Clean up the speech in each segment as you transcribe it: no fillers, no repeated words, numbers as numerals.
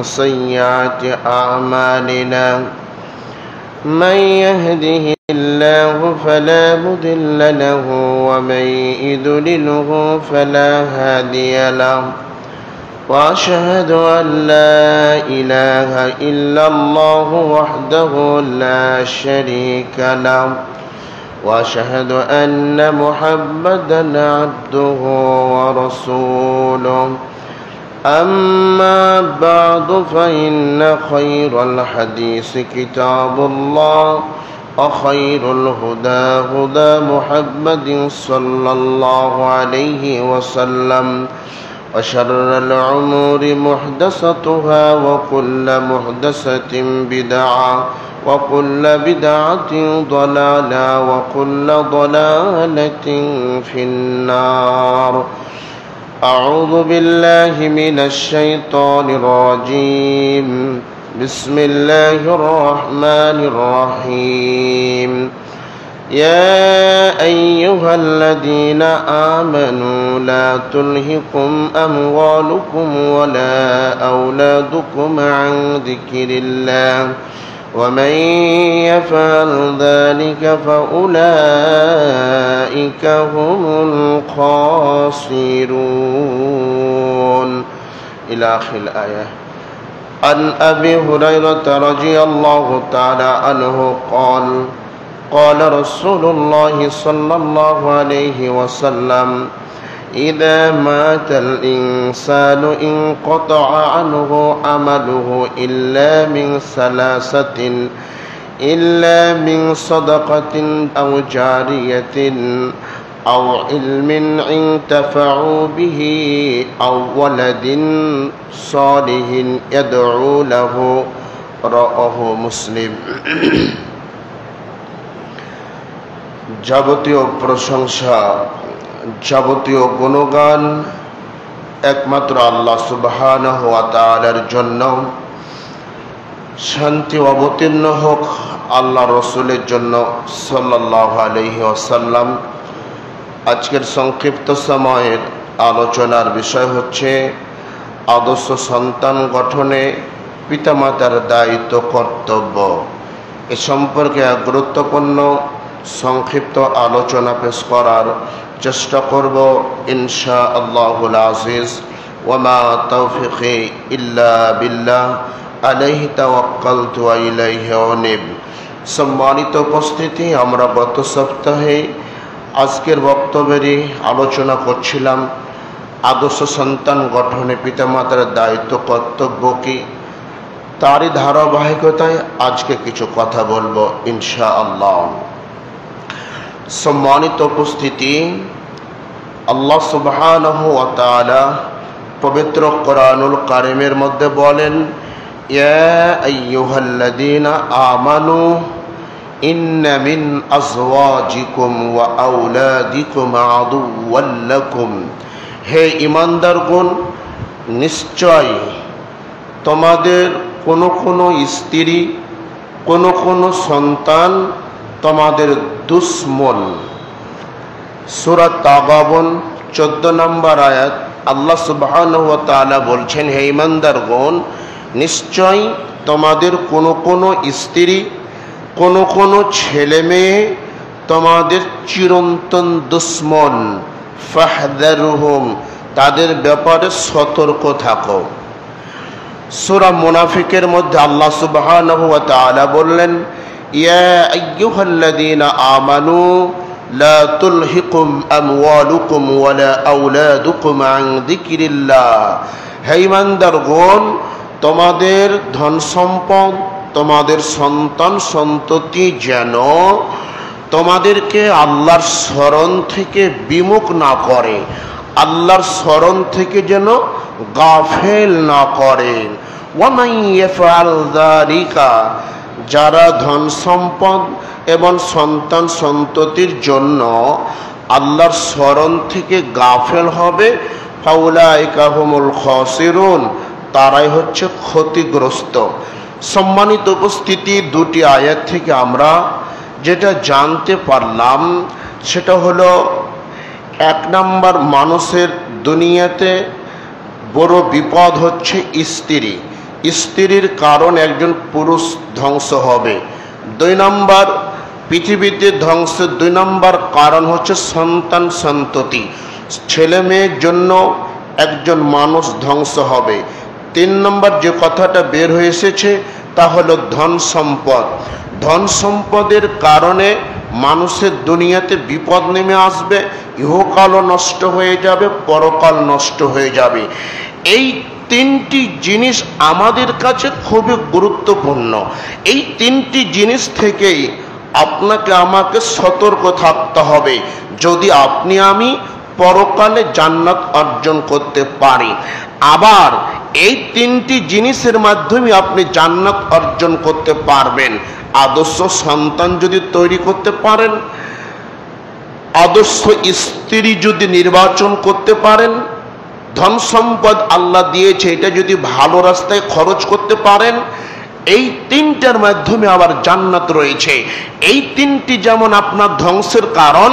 سيئات أعمالنا من يهده الله فلا مضل له ومن يضلله فلا هادي له وأشهد أن لا إله إلا الله وحده لا شريك له وأشهد أن محمدا عبده ورسوله أما بعد فإن خير الحديث كتاب الله وخير الهدى هدى محمد صلى الله عليه وسلم وشر الأمور محدثاتها وكل محدثة بدعة وكل بدعة ضلالة وكل ضلالة في النار. أعوذ بالله من الشيطان الرجيم. بسم الله الرحمن الرحيم. يا أيها الذين آمنوا لا تلهكم أموالكم ولا أولادكم عن ذكر الله ومن يفعل ذلك فأولئك هم الخاسرون إلى آخر الآية. عن أبي هريرة رضي الله تعالى عنه قال قال رسول الله صلى الله عليه وسلم إذا مات الإنسان انقطع عنه عمله إلا من ثلاثة إلا من صدقة أو جارية أو علم انتفعوا به أو ولد صالح يدعو له رواه مسلم. যাবতীয় প্রশংসা যাবতীয় গুণগান একমাত্র আল্লাহ সুবহানাহু ওয়া তাআলার জন্য। শান্তি অবতীর্ণ হোক আল্লাহ রসুলের জন্য সাল্লাল্লাহু আলাইহি ওয়াসাল্লাম। আজকের সংক্ষিপ্ত সময়ের আলোচনার বিষয় হচ্ছে আদর্শ সন্তান গঠনে পিতামাতার দায়িত্ব কর্তব্য। এ সম্পর্কে এক গুরুত্বপূর্ণ সংক্ষিপ্ত আলোচনা পেশ করার চেষ্টা করব ইনশাআল্লাহুল আজিজ। ওয়ামা তাওফিকি ইল্লা বিল্লাহ আলাইহি তাওয়াক্কালতু ওয়া ইলাইহি উনীব। সম্মানিত উপস্থিতি, আমরা গত সপ্তাহে আজকের বক্তব্যেরই আলোচনা করছিলাম আদর্শ সন্তান গঠনে পিতামাতার দায়িত্ব কর্তব্য কি। তারই ধারাবাহিকতায় আজকে কিছু কথা বলবো ইনশাআল্লাহ। সম্মানিত উপস্থিতি, আল্লাহ সুবহানাহু ওয়া তাআলা পবিত্র কোরআনুল কারীমের মধ্যে বলেন, ইয়া আইয়ুহাল্লাযীনা আমানু ইন্না মিন আজওয়াজিকুম ওয়া আওলাদিকুম আদুওয়াল লাকুম। হে ঈমানদারগণ, নিশ্চয় তোমাদের কোনো কোনো স্ত্রী কোনো কোনো সন্তান তোমাদের দুশ্মন। সূরা তাগাবুন 14 নম্বর আয়াত আল্লাহ সুবহানাহু ওয়া তাআলা বলছেন, হে ঈমানদারগণ, নিশ্চয় তোমাদের কোনো কোনো স্ত্রী কোনো কোনো ছেলে মেয়ে তোমাদের চিরন্তন দুশ্মন। ফাহযারুহুম, তাদের ব্যাপারে সতর্ক থাকো। সূরা মুনাফিকের মধ্যে আল্লাহ সুবহানাহু ওয়া তাআলা বললেন, ইয়া আইয়ুহাল্লাযীনা আমানু লা তুলহিকুম আমওয়ালুকুম ওয়ালা আওলাদুকুম আন যিকরিল্লাহ। হে ঈমানদারগণ, তোমাদের ধন সম্পদ, তোমাদের সন্তান সন্ততি যেন তোমাদেরকে আল্লাহর স্মরণ থেকে বিমুখ না করে, আল্লাহর স্মরণ থেকে যেন গাফেল না করে। ওয়ামান ইয়াফআল যালিকা, যারা ধন সম্পদ এবং সন্তান সন্ততির জন্য আল্লাহর স্মরণ থেকে গাফেল হবে, ফাউলাইকা হুমুল খাসিরুন, তারাই হচ্ছে ক্ষতিগ্রস্ত। সম্মানিত উপস্থিতি, দুটি আয়াত থেকে আমরা যেটা জানতে পারলাম সেটা হলো, এক নাম্বার, মানুষের দুনিয়াতে বড় বিপদ হচ্ছে স্ত্রী। স্ত্রীর কারণ একজন পুরুষ ধ্বংস হবে। 2 নম্বর পৃথিবীতে ধ্বংসের 2 নম্বর কারণ হচ্ছে সন্তান সন্ততি, ছেলে মেয়ের জন্য একজন মানুষ ধ্বংস হবে। 3 নম্বর যে কথাটা বের হয়ে এসেছে তা হলো ধন সম্পদ। ধন সম্পদের কারণে মানুষের দুনিয়াতে বিপদ নেমে আসবে, ইহকালও নষ্ট হয়ে যাবে, পরকাল নষ্ট হয়ে যাবে। এই 3টি জিনিস আমাদের কাছে খুবই গুরুত্বপূর্ণ। এই 3টি জিনিস থেকেই আপনাকে আমাকে সতর্ক থাকতে হবে যদি আপনি আমি পরকালে জান্নাত অর্জন করতে পারি। আবার এই 3টি জিনিসের মাধ্যমে আপনি জান্নাত অর্জন করতে পারবেন। আদর্শ সন্তান যদি তৈরি করতে পারেন, আদর্শ স্ত্রী যদি নির্বাচন করতে পারেন, ধন সম্পদ আল্লাহ দিয়েছে এটা যদি ভালো রাস্তায় খরচ করতে পারেন, এই 3টার মাধ্যমে আবার জান্নাত রয়েছে। এই 3টি যেমন আপনার ধ্বংসের কারণ,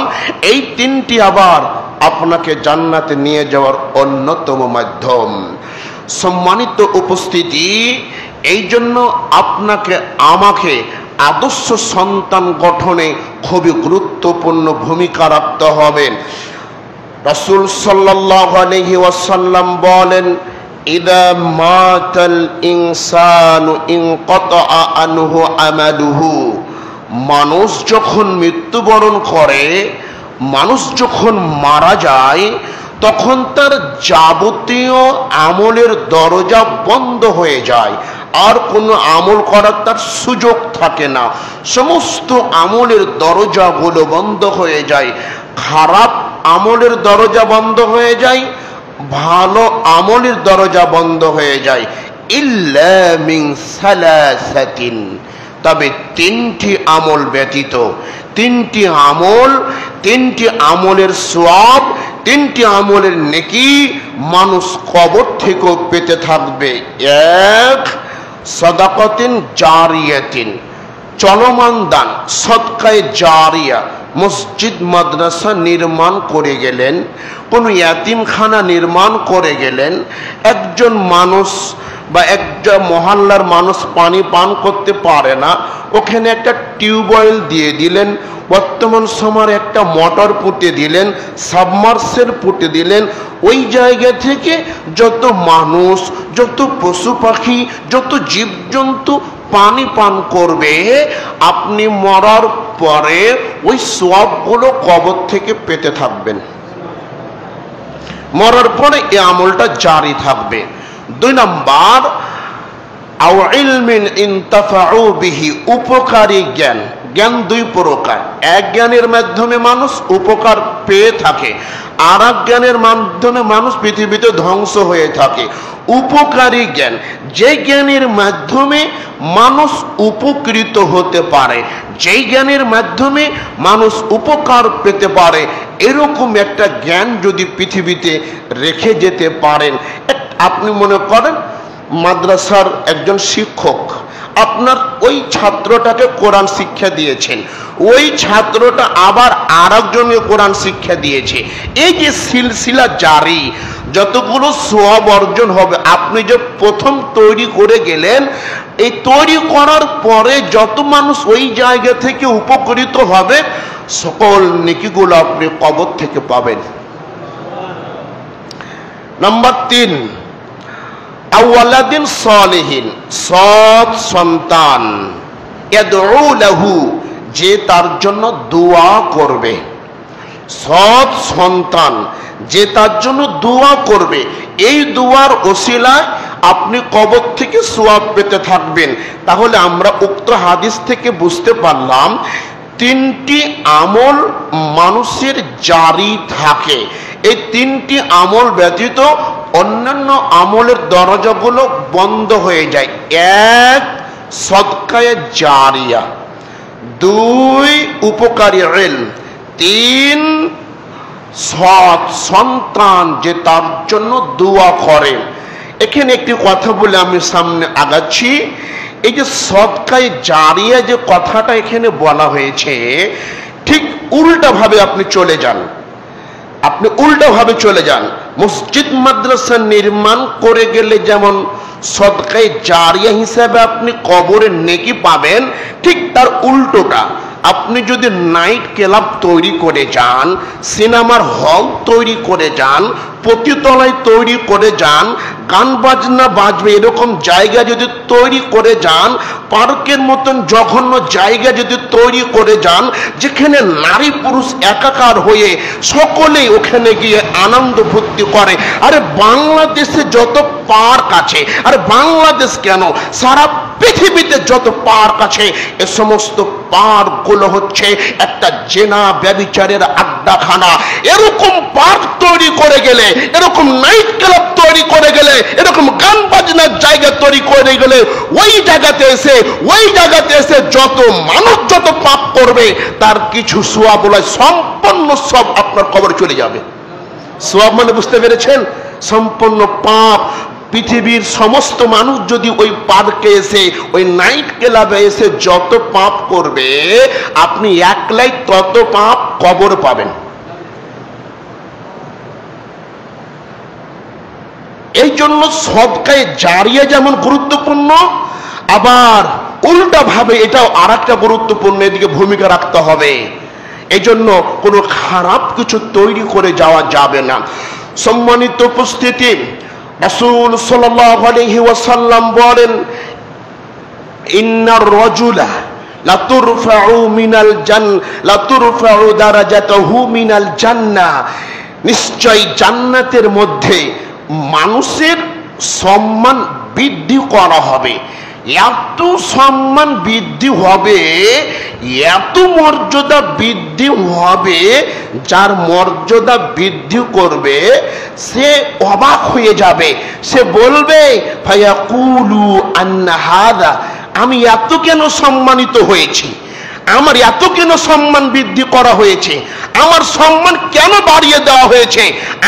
এই 3টি আবার আপনাকে জান্নাতে নিয়ে যাওয়ার অন্যতম মাধ্যম। সম্মানিত উপস্থিতি, এই জন্য আপনাকে আমাকে আদর্শ সন্তান গঠনে খুবই গুরুত্বপূর্ণ ভূমিকা রাখতে হবে। রাসূল সাল্লাল্লাহু আলাইহি ওয়াসাল্লাম বলেন, ইদা মাতাল ইনসানু ইনকাতা আনহু আমালুহু। মানুষ যখন মৃত্যুবরণ করে, মানুষ যখন মারা যায়, তখন তার যাবতীয় আমলের দরজা বন্ধ হয়ে যায়, আর কোনো আমল করার তার সুযোগ থাকে না। সমস্ত আমলের দরজাগুলো বন্ধ হয়ে যায়। খারাপ আমলের দরজা বন্ধ হয়ে যায়, ভালো আমলের দরজা বন্ধ হয়ে যায়। ইল্লা মিন সালাসাতিন, তবে 3টি আমল ব্যতীত। 3টি আমলের সওয়াব, 3টি আমলের নেকি মানুষ কবর থেকেও পেতে থাকবে। 1 সাদাকাতিন জারিয়াতিন, চলমান দান, সদকায়ে জারিয়া। মসজিদ মাদ্রাসা নির্মাণ করে গেলেন, কোনো ইয়াতিমখানা নির্মাণ করে গেলেন, একজন মানুষ বা একটা মহল্লার মানুষ পানি পান করতে পারে না, ওখানে একটা টিউবওয়েল দিয়ে দিলেন, বর্তমান সময়ের একটা মোটর পুঁতে দিলেন, সাবমার্সেল পুঁতে দিলেন। ওই জায়গা থেকে যত মানুষ, যত পশু পাখি, যত জীবজন্তু পানি পান করবে, আপনি মরার পরে ওই সওয়াবগুলো কবর থেকে পেতে থাকবেন। মরার পরে এই আমলটা জারি থাকবে। 2 নম্বর আও ইলমিন ইনতাফাউ বিহি, উপকারী জ্ঞান। জ্ঞান 2 প্রকার। এক জ্ঞানের মাধ্যমে মানুষ উপকার পেয়ে থাকে, আর এক জ্ঞানের মাধ্যমে মানুষ পৃথিবীতে ধ্বংস হয়ে থাকে। উপকারী জ্ঞান, যে জ্ঞানের মাধ্যমে মানুষ উপকৃত হতে পারে, যেই জ্ঞানের মাধ্যমে মানুষ উপকার পেতে পারে, এরকম একটা জ্ঞান যদি পৃথিবীতে রেখে যেতে পারেন। আপনি মনে করেন মাদ্রাসার একজন শিক্ষক আপনার ওই ছাত্রটাকে কোরআন শিক্ষা দিয়েছেন, ওই ছাত্রটা আবার আরেকজনকে কোরআন শিক্ষা দিয়েছে। এই যে সিলসিলা জারি, যতগুলো সওয়াব অর্জন হবে, আপনি যে প্রথম তৈরি করে গেলেন, এই তৈরি করার পরে যত মানুষ ওই জায়গা থেকে উপকৃত হবে, সকল নেকিগুলো আপনি কবর থেকে পাবেন। নাম্বার 3, আওয়ালাদিন সালিহিন, সৎ সন্তান, ইয়াদউ লাহু, যে তার জন্য দোয়া করবে। সৎ সন্তান যে তার জন্য দোয়া করবে, এই দোয়ার ওসিলায় আপনি কবর থেকে সওয়াব পেতে থাকবেন। তাহলে আমরা উক্ত হাদিস থেকে বুঝতে পারলাম 3টি আমল মানুষের জারি থাকে। এই 3টি আমল ব্যতীত অন্যান্য আমলের দরজাগুলো বন্ধ হয়ে যায়। 1 সদকায়ে জারিয়া, 2 উপকারী ইলম, 3 সৎ সন্তান যে তার জন্য দোয়া করে। এখানে একটি কথা বলে আমি সামনে আগাচ্ছি। এই যে সদকায়ে জারিয়া যে কথাটা এখানে বলা হয়েছে, ঠিক উল্টা ভাবে আপনি চলে যান। আপনি উল্টা ভাবে চলে যান। মসজিদ মাদ্রাসা নির্মাণ করে গেলে যেমন সদকায়ে জারিয়া হিসাবে আপনি কবরের নেকি পাবেন, ঠিক তার উল্টোটা আপনি যদি নাইট ক্লাব তৈরি করে যান, সিনেমার হল তৈরি করে যান, পতিতলায় তৈরি করে যান, গান বাজনা বাজবে এরকম জায়গা যদি তৈরি করে যান, পার্কের মতন জঘন্য জায়গা যদি তৈরি করে যান, যেখানে নারী পুরুষ একাকার হয়ে সকলেই ওখানে গিয়ে আনন্দ ফুর্তি করে। আরে বাংলাদেশে যত পার্ক আছে, আর বাংলাদেশ কেন, সারা পৃথিবীতে যত পার্ক আছে, এ সমস্ত পার্কগুলো হচ্ছে একটা জেনা ব্যভিচারের আড্ডাখানা। এরকম পার্ক তৈরি করে গেলে, এরকম নাইট ক্লাব তৈরি করে গেলে, এরকম গান বাজনার জায়গা তৈরি করে গেলে, ওই জায়গাতে এসে যত মানুষ যত পাপ করবে তার কিছু সোয়াব বলে সম্পূর্ণ সব আপনার কবরে চলে যাবে। সোয়াব মানে বুঝতে পেরেছেন? সম্পূর্ণ পাপ। পৃথিবীর সমস্ত মানুষ যদি ওই পার্কে এসে, ওই নাইট ক্লাবে এসে যত পাপ করবে, আপনি একলাই তত পাপ কবর পাবেন। এই জন্য সদকায়ে জারিয়া যেমন গুরুত্বপূর্ণ, আবার উল্টা ভাবে এটাও আর একটা গুরুত্বপূর্ণ, এদিকে ভূমিকা রাখতে হবে। এই জন্য কোনো খারাপ কিছু তৈরি করে যাওয়া যাবে না। সম্মানিত উপস্থিতি, রাসূল সাল্লাল্লাহু আলাইহি ওয়াসাল্লাম বলেন, ইন্নার রাজুলা লা তুরফাউ মিনাল লা তুরফাউ দারাজাতুহু মিনাল জান্নাহ, নিশ্চয় জান্নাতের মধ্যে মানুষের সম্মান বৃদ্ধি করা হবে। এত সম্মান বৃদ্ধি হবে, এত মর্যাদা বৃদ্ধি হবে, যার মর্যাদা বৃদ্ধি করবে সে অবাক হয়ে যাবে। সে বলবে, ফায়াকুলু আন্না হাদা, আমি এত কেন সম্মানিত হয়েছি, আমার এত কেন সম্মান বৃদ্ধি করা হয়েছে, আমার সম্মান কেন বাড়িয়ে দেওয়া হয়েছে,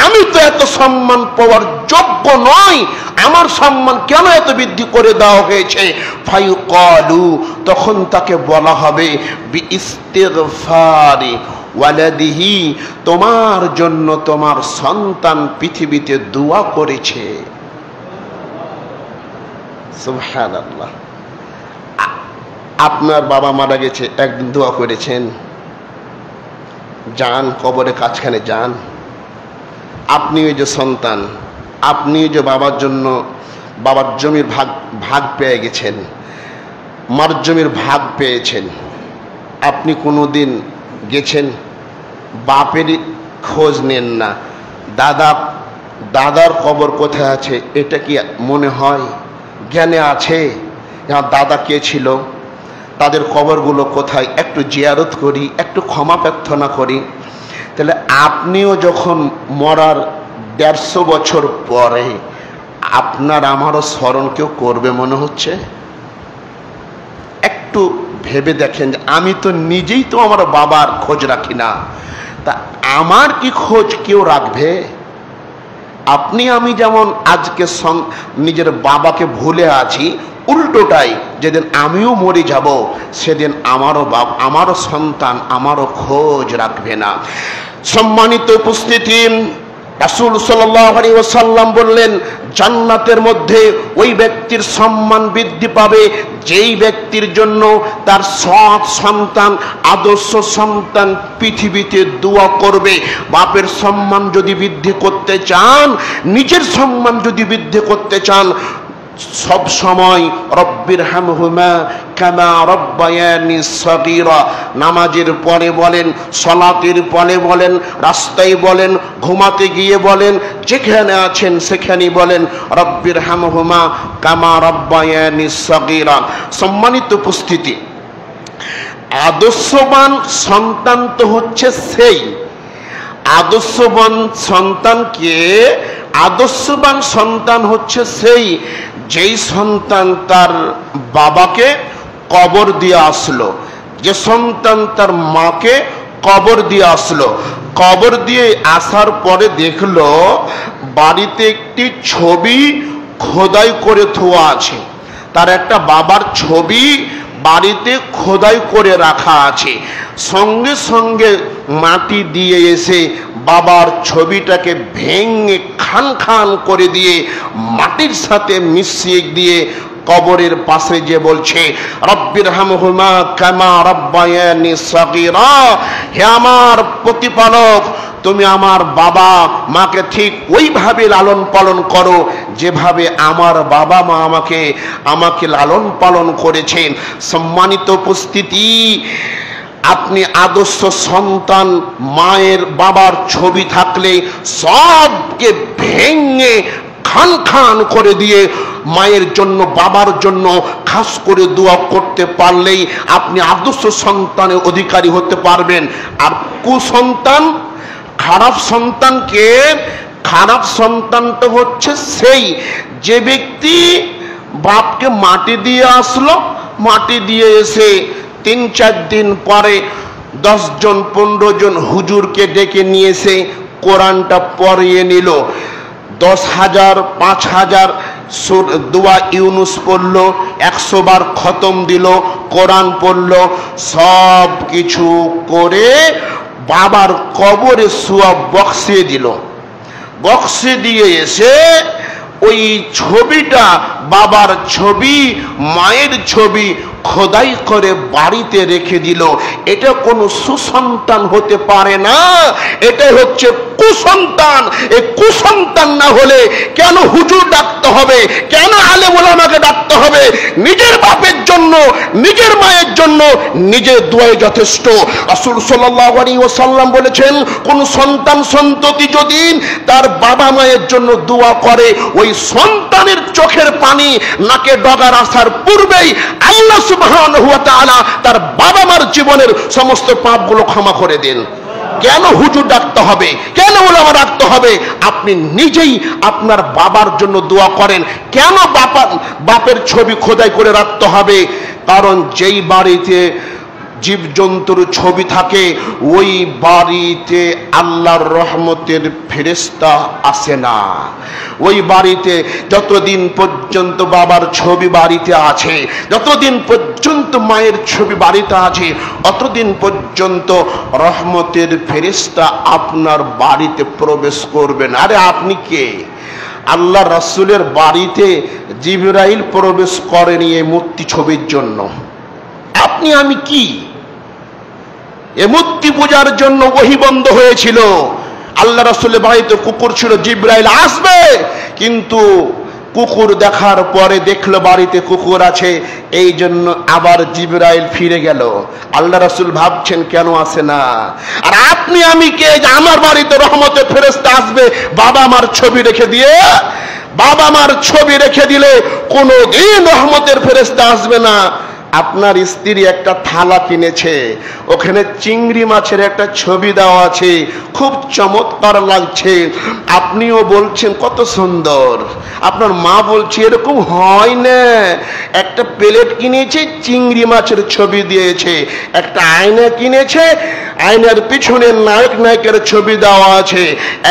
আমি তো এত সম্মান পাওয়ার যোগ্য নই, আমার সম্মান কেন এত বৃদ্ধি করে দেওয়া হয়েছে। ফায়ুকালু, তখন তাকে বলা হবে, বিইস্তিগফারি ওয়ালাদিহি, তোমার জন্য তোমার সন্তান পৃথিবীতে দোয়া করেছে। সুবহানাল্লাহ। আপনার বাবা মারা গেছে, একদিন দোয়া করেছেন, যান কবরে কাছখানে যান। আপনি ওই যে সন্তান, আপনি যে বাবার জন্য বাবার জমির ভাগ পেয়ে গেছেন, মার জমির ভাগ পেয়েছেন, আপনি কোনোদিন গেছেন, বাপের খোঁজ নেন না, দাদার কবর কোথায় আছে এটা কি মনে হয়, জ্ঞানে আছে দাদা কে ছিল, তাদের কবরগুলো কোথায়, একটু জিয়ারত করি, একটু ক্ষমা প্রার্থনা করি। তাহলে আপনিও যখন মরার 150 বছর পরে আপনার আমারও স্মরণ কেউ করবে মনে হচ্ছে? একটু ভেবে দেখেন, আমি তো নিজেই তো আমার বাবার খোঁজ রাখি না, তা আমার কি খোঁজ কেউ রাখবে? আপনি আমি যেমন আজকে নিজের বাবাকে ভুলে আছি, উল্টোটাই যেদিন আমিও মরে যাব সেদিন আমারও সন্তান আমারও খোঁজ রাখবে না। সম্মানিত উপস্থিতি, রাসূল সাল্লাল্লাহু আলাইহি ওয়াসাল্লাম বললেন, জান্নাতের মধ্যে ওই ব্যক্তির সম্মান বৃদ্ধি পাবে যেই ব্যক্তির জন্য তার সৎ সন্তান, আদর্শ সন্তান পৃথিবীতে দোয়া করবে। বাপের সম্মান যদি বৃদ্ধি করতে চান, নিজের সম্মান যদি বৃদ্ধি করতে চান, সব সময় রব্বির হামহুমা কামা রব্বায়ানি সগীরা, নামাজের পরে বলেন, সালাতের পরে বলেন, রাস্তায় বলেন, ঘুমাতে গিয়ে বলেন, যেখানে আছেন সেখানেই বলেন, রব্বির হামহুমা কামা রব্বায়ানি সগীরা। সম্মানিত উপস্থিতি, আদর্শবান সন্তান তো হচ্ছে সেই আদর্শবান সন্তানকে, আদর্শবান সন্তান হচ্ছে সেই যেই সন্তান তার বাবাকে কবর দিয়ে আসলো, যে সন্তান তার মাকে কবর দিয়ে আসলো, কবর দিয়ে আসার পরে দেখলো বাড়িতে একটি ছবি খোদাই করে থোয়া আছে, তার একটা বাবার ছবি বাড়িতে খোদাই করে রাখা আছে, সঙ্গে সঙ্গে মাটি দিয়ে এসে বাবার ছবিটাকে ভেঙে খান খান করে দিয়ে মাটির সাথে মিশিয়ে দিয়ে কবরের পাশে যে বলছে, রব্বিরহামহুমা কামা রাব্বায়ানি সাগীরা, হে আমার প্রতিপালক, তুমি আমার বাবা মাকে ঠিক ওইভাবে লালন পালন করো যেভাবে আমার বাবা মা আমাকে লালন পালন করেছেন। সম্মানিত উপস্থিতি, আপনি আদর্শ সন্তান, মায়ের বাবার ছবি থাকলে সবকে ভেঙে খান খান করে দিয়ে মায়ের জন্য বাবার জন্য খাস করে দোয়া করতে পারলেই আপনি আদর্শ সন্তানের অধিকারী হতে পারবেন। আর কুসন্তান, খারাপ সন্তানকে, খারাপ সন্তানটা হচ্ছে সেই যে ব্যক্তি বাপকে মাটি দিয়ে আসলো, মাটি দিয়ে এসে 3-4 দিন পরে 10 জন 15 জন হুজুরকে ডেকে নিয়ে এসে কোরআনটা পড়িয়ে নিল, 10,000 5,000 দোয়া ইউনুস পড়লো, 100 বার খতম দিল, কোরআন পড়লো, সব কিছু করে বাবার কবরে সোয়াব বক্সে দিল। বক্সে দিয়ে এসে ওই ছবিটা, বাবার ছবি মায়ের ছবি খোদাই করে বাড়িতে রেখে দিল। এটা কোনো সুসন্তান হতে পারে না, এটা হচ্ছে কুসন্তান। এই কুসন্তান না হলে কেন হুজুর ডাকতে হবে, কেন আলেম ওলামাকে ডাকতে হবে? নিজের বাপের জন্য, নিজের মায়ের জন্য নিজের দোয়াই যথেষ্ট। রাসূল সাল্লাল্লাহু আলাইহি ওয়াসাল্লাম বলেছেন, কোন সন্তান সন্ততি যদি তার বাবা মায়ের জন্য দোয়া করে, ওই সন্তানের চোখের পানি নাকে ডগার আসার পূর্বেই আল্লাহ সুবহানাহু ওয়া তাআলা তার বাবা মার জীবনের সমস্ত পাপগুলো ক্ষমা করে দেন। কেন হুজুর ডাকতে হবে, কেন ওলামা ডাকতে হবে? আপনি নিজেই আপনার বাবার জন্য দোয়া করেন। কেন বাপের ছবি খোদাই করে রাখতে হবে? কারণ যেই বাড়িতে জীবজন্তুর ছবি থাকে ওই বাড়িতে আল্লাহর রহমতের ফেরেশতা আসে না। ওই বাড়িতে যতদিন পর্যন্ত বাবার ছবি বাড়িতে আছে, যতদিন পর্যন্ত মায়ের ছবি বাড়িতে আছে, অতদিন পর্যন্ত রহমতের ফেরেশতা আপনার বাড়িতে প্রবেশ করবেন। আরে আপনি কে? আল্লাহ রাসূলের বাড়িতে জিবরাইল প্রবেশ করেনি এই মূর্তি ছবির জন্য। আপনি আমি কি? এ মূর্তি পূজার জন্য ওহী বন্ধ হয়েছিল। আল্লাহ রাসূলের বাড়িতে কুকুর ছিল, জিবরাইল আসবে, কিন্তু কুকুর দেখার পরে দেখলো বাড়িতে কুকুর আছে, এই জন্য আবার জিবরাইল ফিরে গেল। আল্লাহ রাসূল ভাবছেন কেন আসে না? আর আপনি আমি কে যে আমার বাড়িতে রহমতের ফেরেশতা আসবে বাবা মার ছবি রেখে দিয়ে? বাবা মার ছবি রেখে দিলে কোনোদিন রহমতের ফেরেশতা আসবে না। আপনার স্ত্রী একটা থালা কিনেছে, ওখানে চিংড়ি মাছের একটা ছবি দেওয়া আছে, খুব চমৎকার লাগছে, আপনিও বলছেন কত সুন্দর। আপনার মা বলছে এরকম হয় না, একটা প্লেট কিনেছে চিংড়ি মাছের ছবি দিয়েছে, একটা আয়না কিনেছে, আয়নার পিছনে নায়ক নায়িকার ছবি দেওয়া আছে,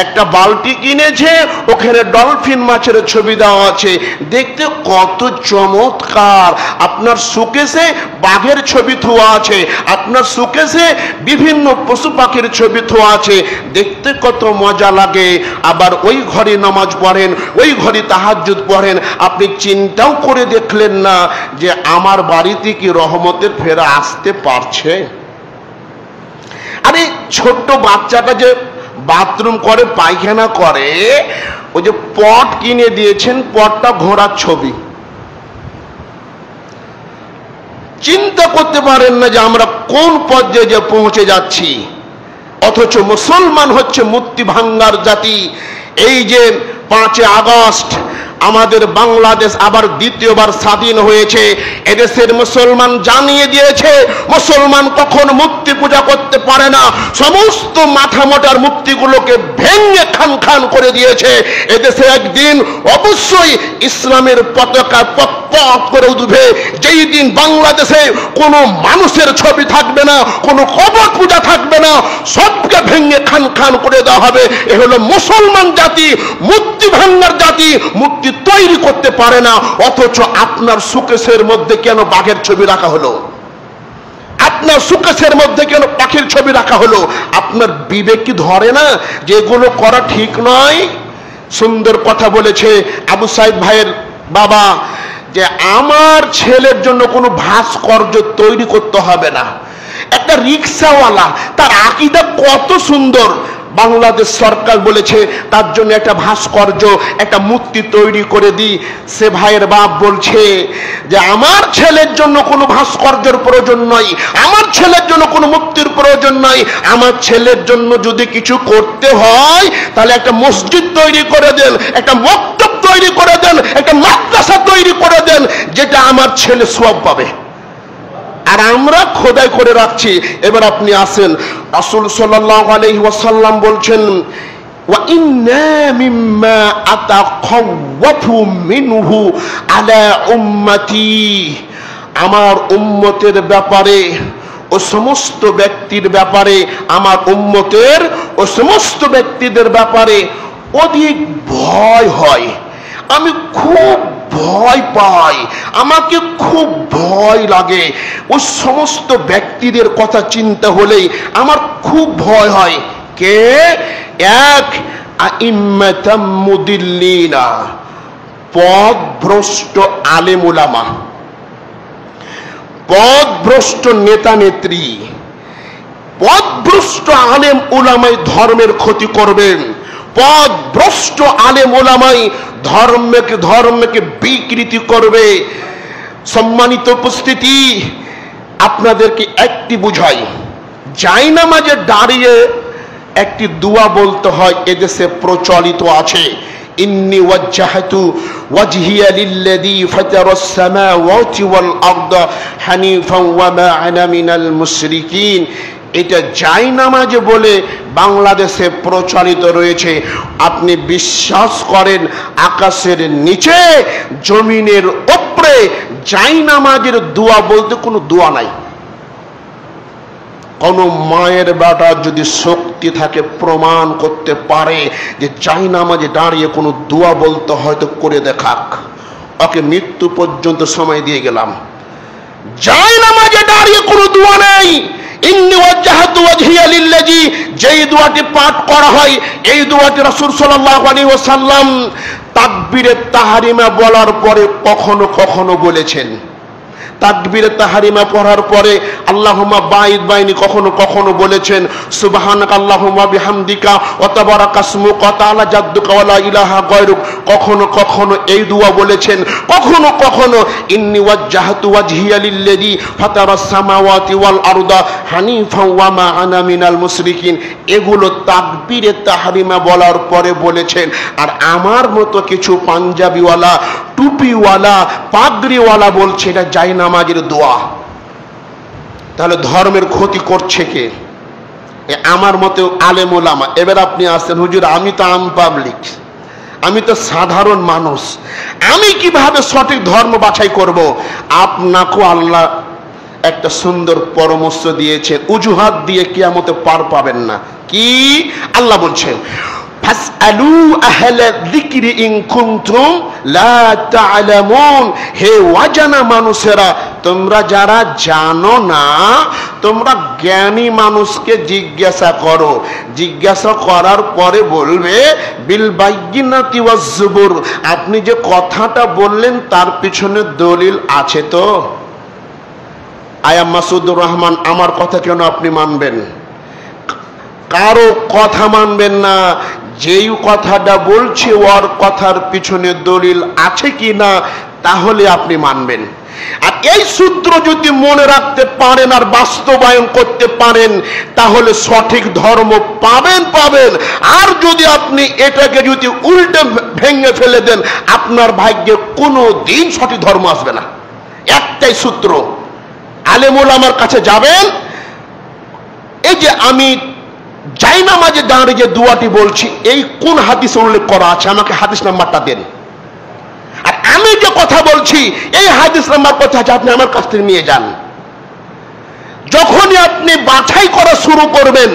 একটা বালতি কিনেছে, ওখানে ডলফিন মাছের ছবি দেওয়া আছে, দেখতে কত চমৎকার। আপনার সুকেশে বাঘের ছবি থোয়া আছে, আপনার সুকেশে বিভিন্ন পশু পাখির ছবি থোয়া আছে, দেখতে কত মজা লাগে। আবার ওই ঘরে নামাজ পড়েন, ওই ঘরে তাহাজ্জুদ পড়েন, আপনি চিন্তাও করে দেখলেন না যে আমার বাড়িতে কি রহমতের ফেরা আসতে পারছে? আরে ছোট্ট বাচ্চাটা যে বাথরুম করে, পায়খানা করে, ওই যে পট কিনে দিয়েছেন, পটটা ঘোড়ার ছবি। চিন্তা করতে পারেন না যে আমরা কোন পর্যায়ে যে পৌঁছে যাচ্ছি। অথচ মুসলমান হচ্ছে মূর্তি ভাঙ্গার জাতি। এই যে 5 আগস্ট আমাদের বাংলাদেশ আবার দ্বিতীয়বার স্বাধীন হয়েছে, এদেশের মুসলমান জানিয়ে দিয়েছে মুসলমান কখন মূর্তি পূজা করতে পারে না। সমস্ত মাথা মোটার মূর্তিগুলোকে ভেঙে খান খান করে দিয়েছে। এদেশে একদিন অবশ্যই ইসলামের পতাকা পক করে উঠবে, যেই দিন বাংলাদেশে কোনো মানুষের ছবি থাকবে না, কোনো কবর পূজা থাকবে না, সবকে ভেঙে খান খান করে দেওয়া হবে। এ হলো মুসলমান জাতি, মূর্তি ভাঙার জাতি, মূর্তি তৈরি করতে পারে না। অথচ আপনার সুকেশের মধ্যে কেন বাঘের ছবি রাখা হলো? আপনার সুকেশের মধ্যে কেন পাখির ছবি রাখা হলো? আপনার বিবেক কি ধরে না যে এগুলো করা ঠিক নয়? সুন্দর কথা বলেছে আবু সাইদ ভাইয়ের বাবা যে আমার ছেলের জন্য কোনো ভাস্কর্য তৈরি করতে হবে না। একটা রিক্সাওয়ালা, তার আকীদা কত সুন্দর, বাংলাদেশ সরকার বলেছে তার জন্য একটা ভাস্কর্য, একটা মূর্তি তৈরি করে দিই। সে ভাইয়ের বাপ বলছে যে আমার ছেলের জন্য কোনো ভাস্কর্যের প্রয়োজন নয়, আমার ছেলের জন্য কোনো মূর্তির প্রয়োজন নয়। আমার ছেলের জন্য যদি কিছু করতে হয় তাহলে একটা মসজিদ তৈরি করে দেন, একটা মক্তব তৈরি করে দেন, একটা মাদ্রাসা তৈরি করে দেন, যেটা আমার ছেলে সওয়াব পাবে। আর আমরা খোদাই করে রাখছি। এবার আপনি আসেন, রাসূল সাল্লাল্লাহু আলাইহি ওয়াসাল্লাম বলছেন ওয়া ইন্না মিম্মা আতাখাওয়াফু মিনহু আলা উম্মতি, আমার উম্মতের ব্যাপারে, ও সমস্ত ব্যক্তির ব্যাপারে, আমার উম্মতের ও সমস্ত ব্যক্তিদের ব্যাপারে অধিক ভয় হয়। আমি খুব ভয় পাই, আমাকে খুব ভয় লাগে। ওই সমস্ত ব্যক্তিদের কথা চিন্তা হলেই আমার খুব ভয় হয়। কে? এক, আইম্মাতাম মুদিল্লিনা, পথভ্রষ্ট আলেম উলামা, পথভ্রষ্ট নেতা নেত্রী, পথভ্রষ্ট আলেম উলামাই ধর্মের ক্ষতি করবেন, পথভ্রষ্ট আলেম ওলামাই ধর্মকে বিকৃতি করবে। সম্মানিত উপস্থিতি, আপনাদেরকে একটি বুঝাই, জায়নামাজে দাঁড়িয়ে একটি দোয়া বলতে হয়, এদেশে প্রচলিত আছে। ইন্নী ওয়াজ্জাহতু ওয়াজহিয়া লিল্লাযী ফাতারাস সামাওয়াতি ওয়াল আরদা হানিফান ওয়া মা আনা মিনাল মুশরিকিন। এটা জায়নামাজে বলে বাংলাদেশে প্রচলিত রয়েছে। আপনি বিশ্বাস করেন আকাশের নিচে জমিনের উপরে জায়নামাজের দোয়া বলতে কোনো দোয়া নাই। কোন মায়ের বেটা যদি শক্তি থাকে প্রমাণ করতে পারে যে জায়নামাজে দাঁড়িয়ে কোনো দোয়া বলতে হয়তো করে দেখাক, ওকে মৃত্যু পর্যন্ত সময় দিয়ে গেলাম। জায়নামাজে দাঁড়িয়ে কোনো দোয়া নেই। ইন্নী ওয়াজ্জাহতু ওয়াজহিয়া লিল্লাযী, যেই দোয়াটি পাঠ করা হয়, এই দোয়াটি রাসূল সাল্লাল্লাহু আলাইহি ওয়াসাল্লাম তাকবীরে তাহরিমা বলার পরে কখনো কখনো বলেছেন। তাকবীরে তাহরিমা পড়ার পরে আল্লাহুম্মা বাইদ বাইনি কখনো কখনো বলেছেন, সুবহানাকা আল্লাহুম্মা বিহামদিকা ওয়া তাবারাকা ইসমুকা ওয়া তাআলা জাদ্দুকা ওয়া লা ইলাহা গায়রুক, কখনো কখনো এই দোয়া বলেছেন। কখনো কখনো ইন্নী ওয়াজ্জাহতু ওয়াজহিয়া লিল্লাযী ফাতারাস সামাওয়াতি ওয়াল আরদা হানিফান ওয়া মা আনা মিনাল মুশরিকিন, এগুলো তাকবীরে তাহরিমা বলার পরে বলেছেন। আর আমার মতো কিছু পাঞ্জাবিওয়ালা, টুপিওয়ালা, পাগড়িওয়ালা বলছে এটা জায়নামাজের দোয়া। তাহলে ধর্মের ক্ষতি করছে কে? আমার মতো আলেম ওলামা। এবার আপনি আসেন, হুজুর আমি তো আম পাবলিক, আমি তো সাধারণ মানুষ, আমি কিভাবে সঠিক ধর্ম বাছাই করব? আপনাকেও আল্লাহ একটা সুন্দর পরামর্শ দিয়েছেন, উজুহাত দিয়ে কিয়ামতে পার পাবেন না। কি আল্লাহ বলছেন? ফাসআলু আহলা যিকরি ইন কুনতুম লা তা'লামুন, হে অজানা মানুষেরা, তোমরা যারা জানো না, তোমরা জ্ঞানী মানুষকে জিজ্ঞাসা করো। জিজ্ঞাসা করার পরে বলবে বিল বাইয়িনাতি ওয়াজ জুবুর, আপনি যে কথাটা বললেন তার পিছনে দলিল আছে তো? আয়া মাসুদুর রহমান, আমার কথা কেন আপনি মানবেন? কারো কথা মানবেন না। যেই কথাটা বলছে ওর কথার পিছনে দলিল আছে কি না, তাহলে আপনি মানবেন। আর এই সূত্র যদি মনে রাখতে পারেন আর বাস্তবায়ন করতে পারেন, তাহলে সঠিক ধর্ম পাবেন। আর যদি আপনি এটাকে যদি উল্টে ভেঙে ফেলে দেন, আপনার ভাগ্যে কোনো দিন সঠিক ধর্ম আসবে না। একটাই সূত্র, আলেম ওলামার কাছে যাবেন। এই যে আমি জায়নামাজে দাঁড়িয়ে যে দোয়াটি বলছি, এই কোন হাদিসে উল্লেখ করা আছে? আমাকে হাদিস নাম্বারটা দেন। আর আমি যে কথা বলছি এই হাদিস নাম্বার কথা আছে, আপনি আমার কাছ থেকে নিয়ে যান। যখনই আপনি বাছাই করা শুরু করবেন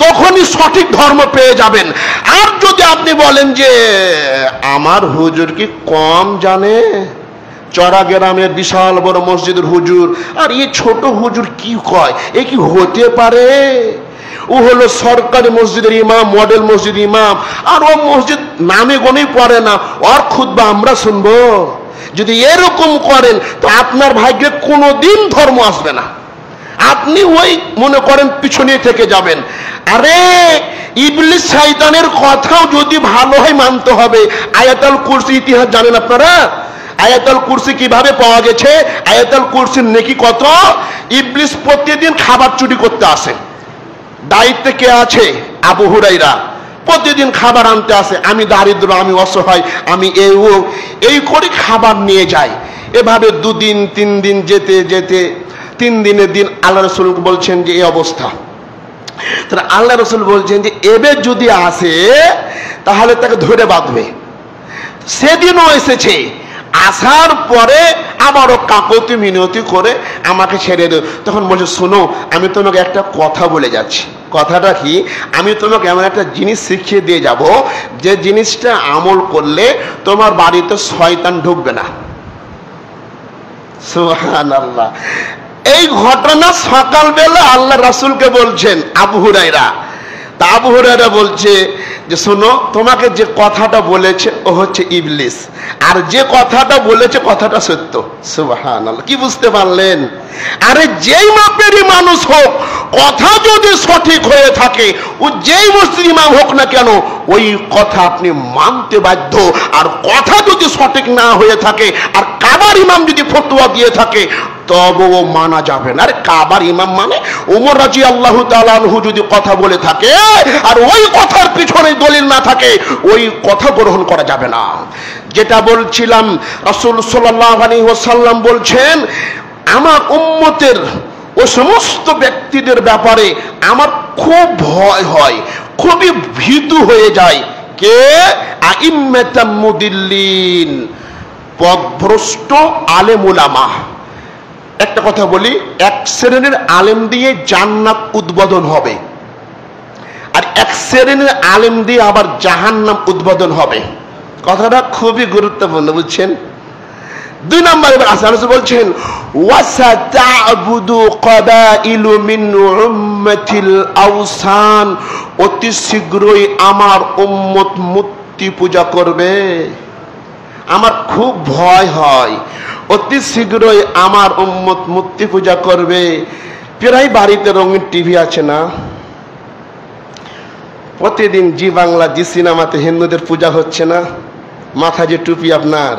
তখনই সঠিক ধর্ম পেয়ে যাবেন। আর যদি আপনি বলেন যে আমার হুজুর কি কম জানে, চড়া গ্রামের বিশাল বড় মসজিদের হুজুর, আর এই ছোট হুজুর কি কয়, এ কি হতে পারে? ও হলো সরকারি মসজিদের ইমাম, মডেল মসজিদ ইমাম, আর ও মসজিদ নামে গনেই পড়ে না, ওর খুতবা আমরা শুনবো। যদি এরকম করেন তো আপনার ভাগ্যে কোনোদিন ধর্ম আসবে না, আপনি ওই মনে করেন পিছনে থেকে যাবেন। আরে ইবলিস শয়তানের কথাও যদি ভালো হয় মানতে হবে। আয়াতুল কুরসি ইতিহাস জানেন আপনারা? আয়াতুল কুরসি কিভাবে পাওয়া গেছে? আয়াতুল কুরসির নেকি কত? ইবলিস প্রতিদিন খাবার চুরি করতে আসে। দায়িত্বে কে আছে? আবু হুরাইরা। প্রতিদিন খাবার আনতে আসে, আমি দারিদ্র, আমি অসহায়, আমি এই করে খাবার নিয়ে যাই। এভাবে 2 দিন 3 দিন যেতে যেতে 3 দিনের দিন আল্লাহ রাসূল বলছেন যে এই অবস্থা। তাহলে আল্লাহ রাসূল বলছেন যে এবার যদি আসে তাহলে তাকে ধরে বাঁধবে। সেদিনও এসেছে, আসার পরে আবারও কাকতি মিনতি করে আমাকে ছেড়ে দেব। তখন বলছে শোনো, আমি তোমাকে একটা কথা বলে যাচ্ছি। কথাটা কি? আমি তোমাকে এমন একটা জিনিস শিখিয়ে দিয়ে যাব যে জিনিসটা আমল করলে তোমার বাড়িতে শয়তান ঢুকবে না। সুবহানাল্লাহ। এই ঘটনা সকালবেলা আল্লাহ রাসূলকে বলছেন আবু হুরায়রা। তা আবু হুরায়রা বলছে যে শোনো, তোমাকে যে কথাটা বলেছে ও হচ্ছে ইবলিস, আর যে কথাটা বলেছে কথাটা সত্য। সুবহানাল্লাহ। কি বুঝতে পারলেন? আরে যেই মাপেরই মানুষ হোক, কথা যদি সঠিক হয়ে থাকে, ও যেই মসজিদ ইমাম হোক না কেন, ওই কথা আপনি মানতে বাধ্য। আর কথা যদি সঠিক না হয়ে থাকে, আর কাবার ইমাম যদি ফতোয়া দিয়ে থাকে, তবুও মানা যাবে না। আরে কাবার ইমাম মানে ওমর রাদিয়াল্লাহু তাআলা আনহু যদি কথা বলে থাকে আর ওই কথার পিছনে দলিল না থাকে, ওই কথা গ্রহণ করা যাবে না। যেটা বলছিলাম, রাসূল সাল্লাল্লাহু আলাইহি ওয়াসাল্লাম বলছেন আমার উম্মতের ও সমস্ত ব্যক্তিদের ব্যাপারে আমার খুব ভয় হয়, খুবই ভীতু হয়ে যায়। কে? আইম্মাতাম মুদিল্লিন, পথভ্রষ্ট আলেম উলামা। একটা কথা বলি, এক শ্রেণীর আলেম দিয়ে জান্নাত উদ্বোধন হবে, আর এক শ্রেণীর আলেম দিয়ে আবার জাহান্নাম উদ্বোধন হবে। কথাটা খুবই গুরুত্বপূর্ণ, বুঝছেন? 2 নম্বরে রাসূল বলছেন ওয়াসাতা'বুদু কাবাইলু মিন উম্মাতিল আওসান, অতি শীঘ্রই আমার উম্মত মূর্তি পূজা করবে। আমার খুব ভয় হয়, অতি শীঘ্রই আমার উম্মত মূর্তি পূজা করবে। প্রায় বাড়িতে রঙিন টিভি আছে না? প্রতিদিন জি বাংলা, জি সিনেমাতে হিন্দুদের পূজা হচ্ছে না? মাথা যে টুপি আপনার,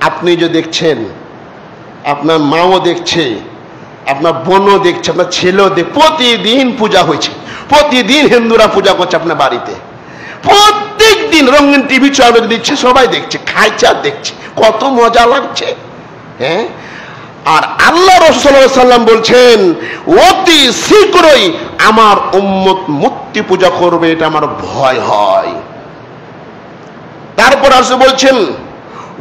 আপনি যে দেখছেন, আপনার মাও দেখছে, আপনার বোনও দেখছে, আপনার ছেলেও দেখছে, প্রতিদিন পূজা হয়েছে, প্রতিদিন হিন্দুরা পূজা করছে আপনার বাড়িতে। প্রত্যেক দিন রঙিন টিভি চালু দিচ্ছে, সবাই দেখছে, খাইছে আর দেখছে, কত মজা লাগছে। হ্যাঁ, আর আল্লাহ রাসূল সাল্লাল্লাহু আলাইহি ওয়াসাল্লাম বলছেন অতি শীঘ্রই আমার উম্মত মূর্তি পূজা করবে, এটা আমার ভয় হয়। তারপর রাসূল বলছেন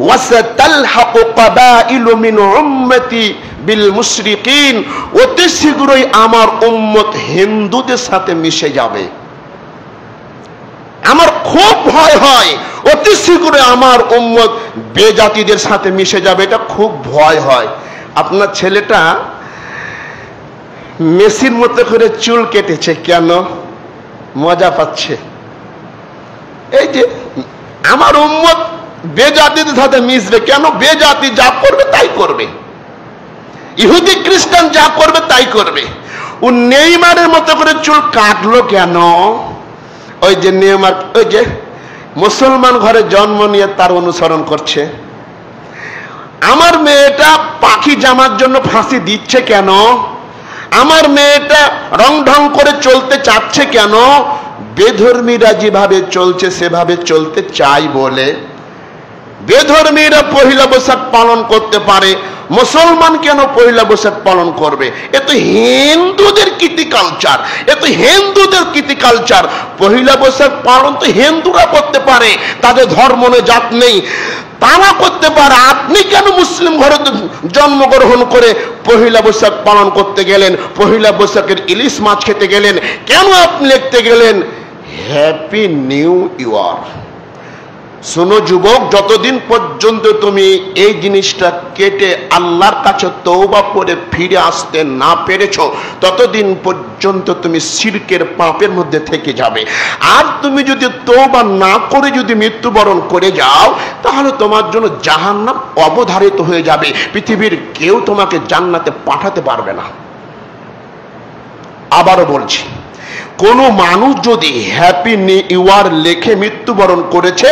ওয়াসাতালহাকু কাবাইলু মিন উম্মতি বিল মুশরিকিন, অতি শীঘ্রই আমার উম্মত হিন্দুদের সাথে মিশে যাবে। আমার খুব ভয় হয়, অতি শীঘ্রই আমার উম্মত বেজাতিদের সাথে মিশে যাবে, এটা খুব ভয় হয়। আপনার ছেলেটা মেসির মতো করে চুল কেটেছে, কেন? মজা পাচ্ছে। এই যে আমার উম্মত বেজাতিদের সাথে মিশবে, কেন? বেজাতি যা করবে তাই করবে, ইহুদি খ্রিস্টান যা করবে তাই করবে। ও নেইমারের মতো করে চুল কাটলো কেন? ওই যে নেইমার, ওই যে মুসলমান ঘরে জন্ম নিয়ে তার অনুসরণ করছে। আমার মেয়েটা পাখি জামার জন্য ফাঁসি দিচ্ছে কেন? আমার মেয়েটা রং ঢং করে চলতে চাচ্ছে কেন? বেধর্মীরা যেভাবে চলছে সেভাবে চলতে চাই বলে। বেধর্মীরা পহিলা বৈশাখ পালন করতে পারে, মুসলমান কেন পয়লা বৈশাখ পালন করবে? এ তো হিন্দুদের কীর্তি কালচার, এ তো হিন্দুদের কীর্তি কালচার। পয়লা বৈশাখ পালন তো হিন্দুরা করতে পারে, তাদের ধর্ম নেই, জাত নেই, তারা করতে পারে। আপনি কেন মুসলিম ঘরে জন্মগ্রহণ করে পয়লা বৈশাখ পালন করতে গেলেন? পয়লা বৈশাখের ইলিশ মাছ খেতে গেলেন? কেন আপনি লিখতে গেলেন হ্যাপি নিউ ইয়ার? শোনো যুবক, যতদিন পর্যন্ত তুমি এই জিনিসটা কেটে আল্লাহর কাছে তওবা করে ফিরে আসতে না পেরেছো, ততদিন পর্যন্ত তুমি শিরকের পাপের মধ্যে থেকে যাবে। আর তুমি যদি তওবা না করে যদি মৃত্যুবরণ করে যাও, তাহলে তোমার জন্য জাহান্নাম অবধারিত হয়ে যাবে। পৃথিবীর কেউ তোমাকে জান্নাতে পাঠাতে পারবে না। আবারও বলছি, কোন মানুষ যদি হ্যাপি নিউ ইয়ার লেখে মৃত্যুবরণ করেছে,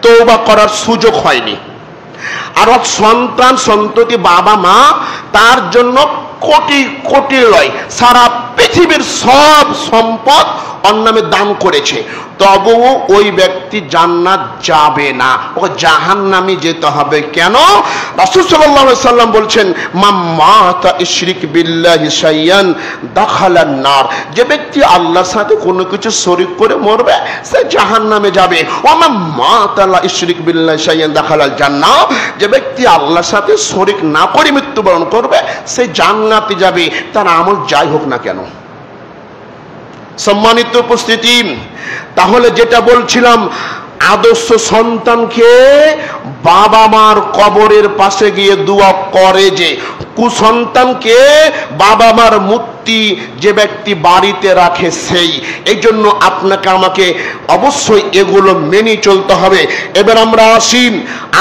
তওবা করার সুযোগ হয়নি। আর সন্তান সন্ততি বাবা মা তার জন্য কোটি কোটি লয়, সারা পৃথিবীর সব সম্পদ ওর নামে দান করেছে, তবুও ওই ব্যক্তি জান্নাত যাবে না, ওকে জাহান্নামে যেতে হবে। কেন? রাসূল সাল্লাল্লাহু আলাইহি সাল্লাম বলছেন, মান মাতা ইশরিক বিল্লাহি শাইয়ান দাখালান নার। যে ব্যক্তি আল্লাহর সাথে কোনো কিছু শরীক করে মরবে, সে জাহান্নামে যাবে। ওয়া মান মাতা লা ইশরিক বিল্লাহি শাইয়ান দাখালাল জান্নাহ। যে ব্যক্তি আল্লাহর সাথে শরীক না করে মৃত্যুবরণ করবে, সে জান্নাতে যাবে, তার আমল যাই হোক না কেন। সম্মানিত উপস্থিতি, তাহলে যেটা বলছিলাম, আদর্শ সন্তানকে বাবা মার কবরের পাশে গিয়ে দোয়া করে, যে কুসন্তানকে বাবা মার মূর্তি যে ব্যক্তি বাড়িতে রাখে সেই। এই জন্য আপনাকে আমাকে অবশ্যই এগুলো মেনে চলতে হবে। এবার আমরা আসি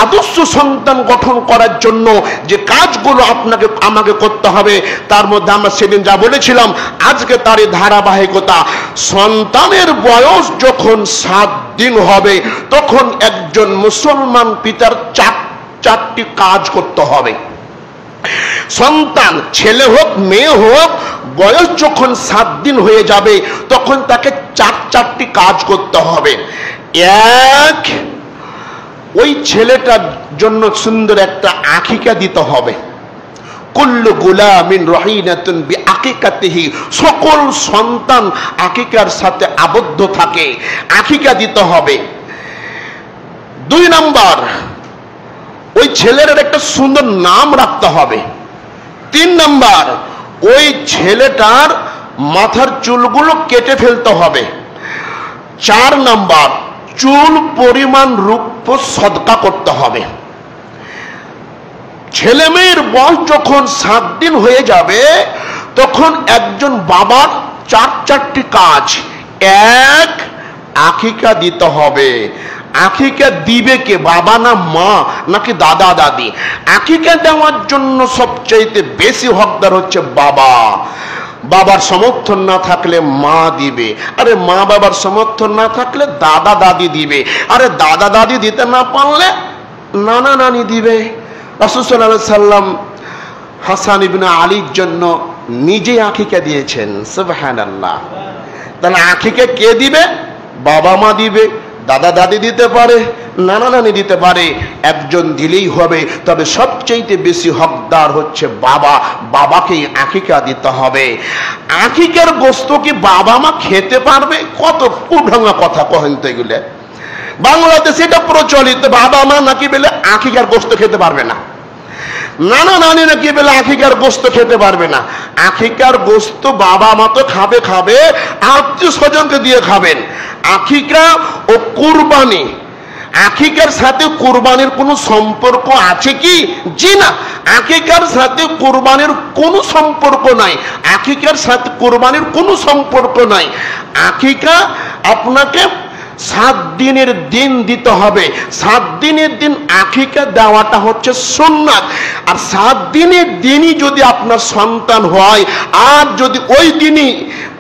আদর্শ সন্তান গঠন করার জন্য যে কাজগুলো আপনাকে আমাকে করতে হবে, তার মধ্যে আমরা সেদিন যা বলেছিলাম, আজকে তারই ধারাবাহিকতা। সন্তানের বয়স যখন 7 দিন হবে, তখন একজন মুসলমান পিতার চারটি কাজ করতে হবে। সন্তান ছেলে হোক মেয়ে হোক, বয়স যখন 7 দিন হয়ে যাবে, তখন তাকে চারটি কাজ করতে হবে। এক, ওই ছেলেটার জন্য সুন্দর একটা আকিকা দিতে হবে। কুল্লু গুলামিন রাহিনাতুন বিআকিকাতিহি, সকল সন্তান আকিকার সাথে আবদ্ধ থাকে, আকিকা দিতে হবে। 2 নাম্বার, ওই ছেলের একটা সুন্দর নাম রাখতে হবে। 3 নাম্বার, ওই ছেলেটার মাথার চুলগুলো কেটে ফেলতে হবে। 4 নাম্বার, চুল পরিমাণ রূপ্য সদকা করতে হবে। ছেলে মেয়ের বয়স যখন 7 দিন হয়ে যাবে, তখন একজন বাবার চারটি কাজ। 1, আকিকা দিতে হবে। আকিকা দিবে কে? বাবা না মা নাকি দাদা দাদি? আকিকা দেওয়ার জন্য সবচাইতে বেশি হকদার হচ্ছে বাবা। বাবার সমর্থন না থাকলে মা দিবে, আরে মা বাবার সমর্থন না থাকলে দাদা দাদি দিবে, আরে দাদা দাদি দিতে না পারলে নানা নানি দিবে। রাসূল সাল্লাল্লাহু আলাইহি সাল্লাম হাসান ইবনে আলীর জন্য নিজে আকিকা দিয়েছেন। সুবহানাল্লাহ। তাহলে আকিকা কে দিবে? বাবা মা দিবে, দাদা দাদি দিতে পারে, নানা নানি দিতে পারে, একজন দিলেই হবে। তবে সবচেয়ে বেশি হকদার হচ্ছে বাবা, বাবাকেই আকিকা দিতে হবে। আকিকার গোশত কি বাবা মা খেতে পারবে? কত পুঢঙ্গা কথা কহেন তো এগুলো। বাংলাদেশে এটা প্রচলিত, বাবা মা নাকি বলে আকিকার গোশত খেতে পারবে না, নানা নানি নাকি বলে আকিকার গোশত খেতে পারবে না। আকিকার গোশত বাবা মা তো খাবে, আত্মীয় স্বজনকে দিয়ে খাবেন। আকিকা ও কুরবানি, আকিকার সাথে কুরবানির কোনো সম্পর্ক আছে কি? জি না, আকিকার সাথে কুরবানির কোনো সম্পর্ক নাই। আকিকার সাথে কুরবানির কোনো সম্পর্ক নাই। আকিকা আপনাকে 7 দিনের দিন দিতে হবে। 7 দিনের দিন আকিকা দেওয়াটা হচ্ছে সুন্নাত। আর 7 দিনের দিনই যদি আপনার সন্তান হয়, আর যদি ওই দিনই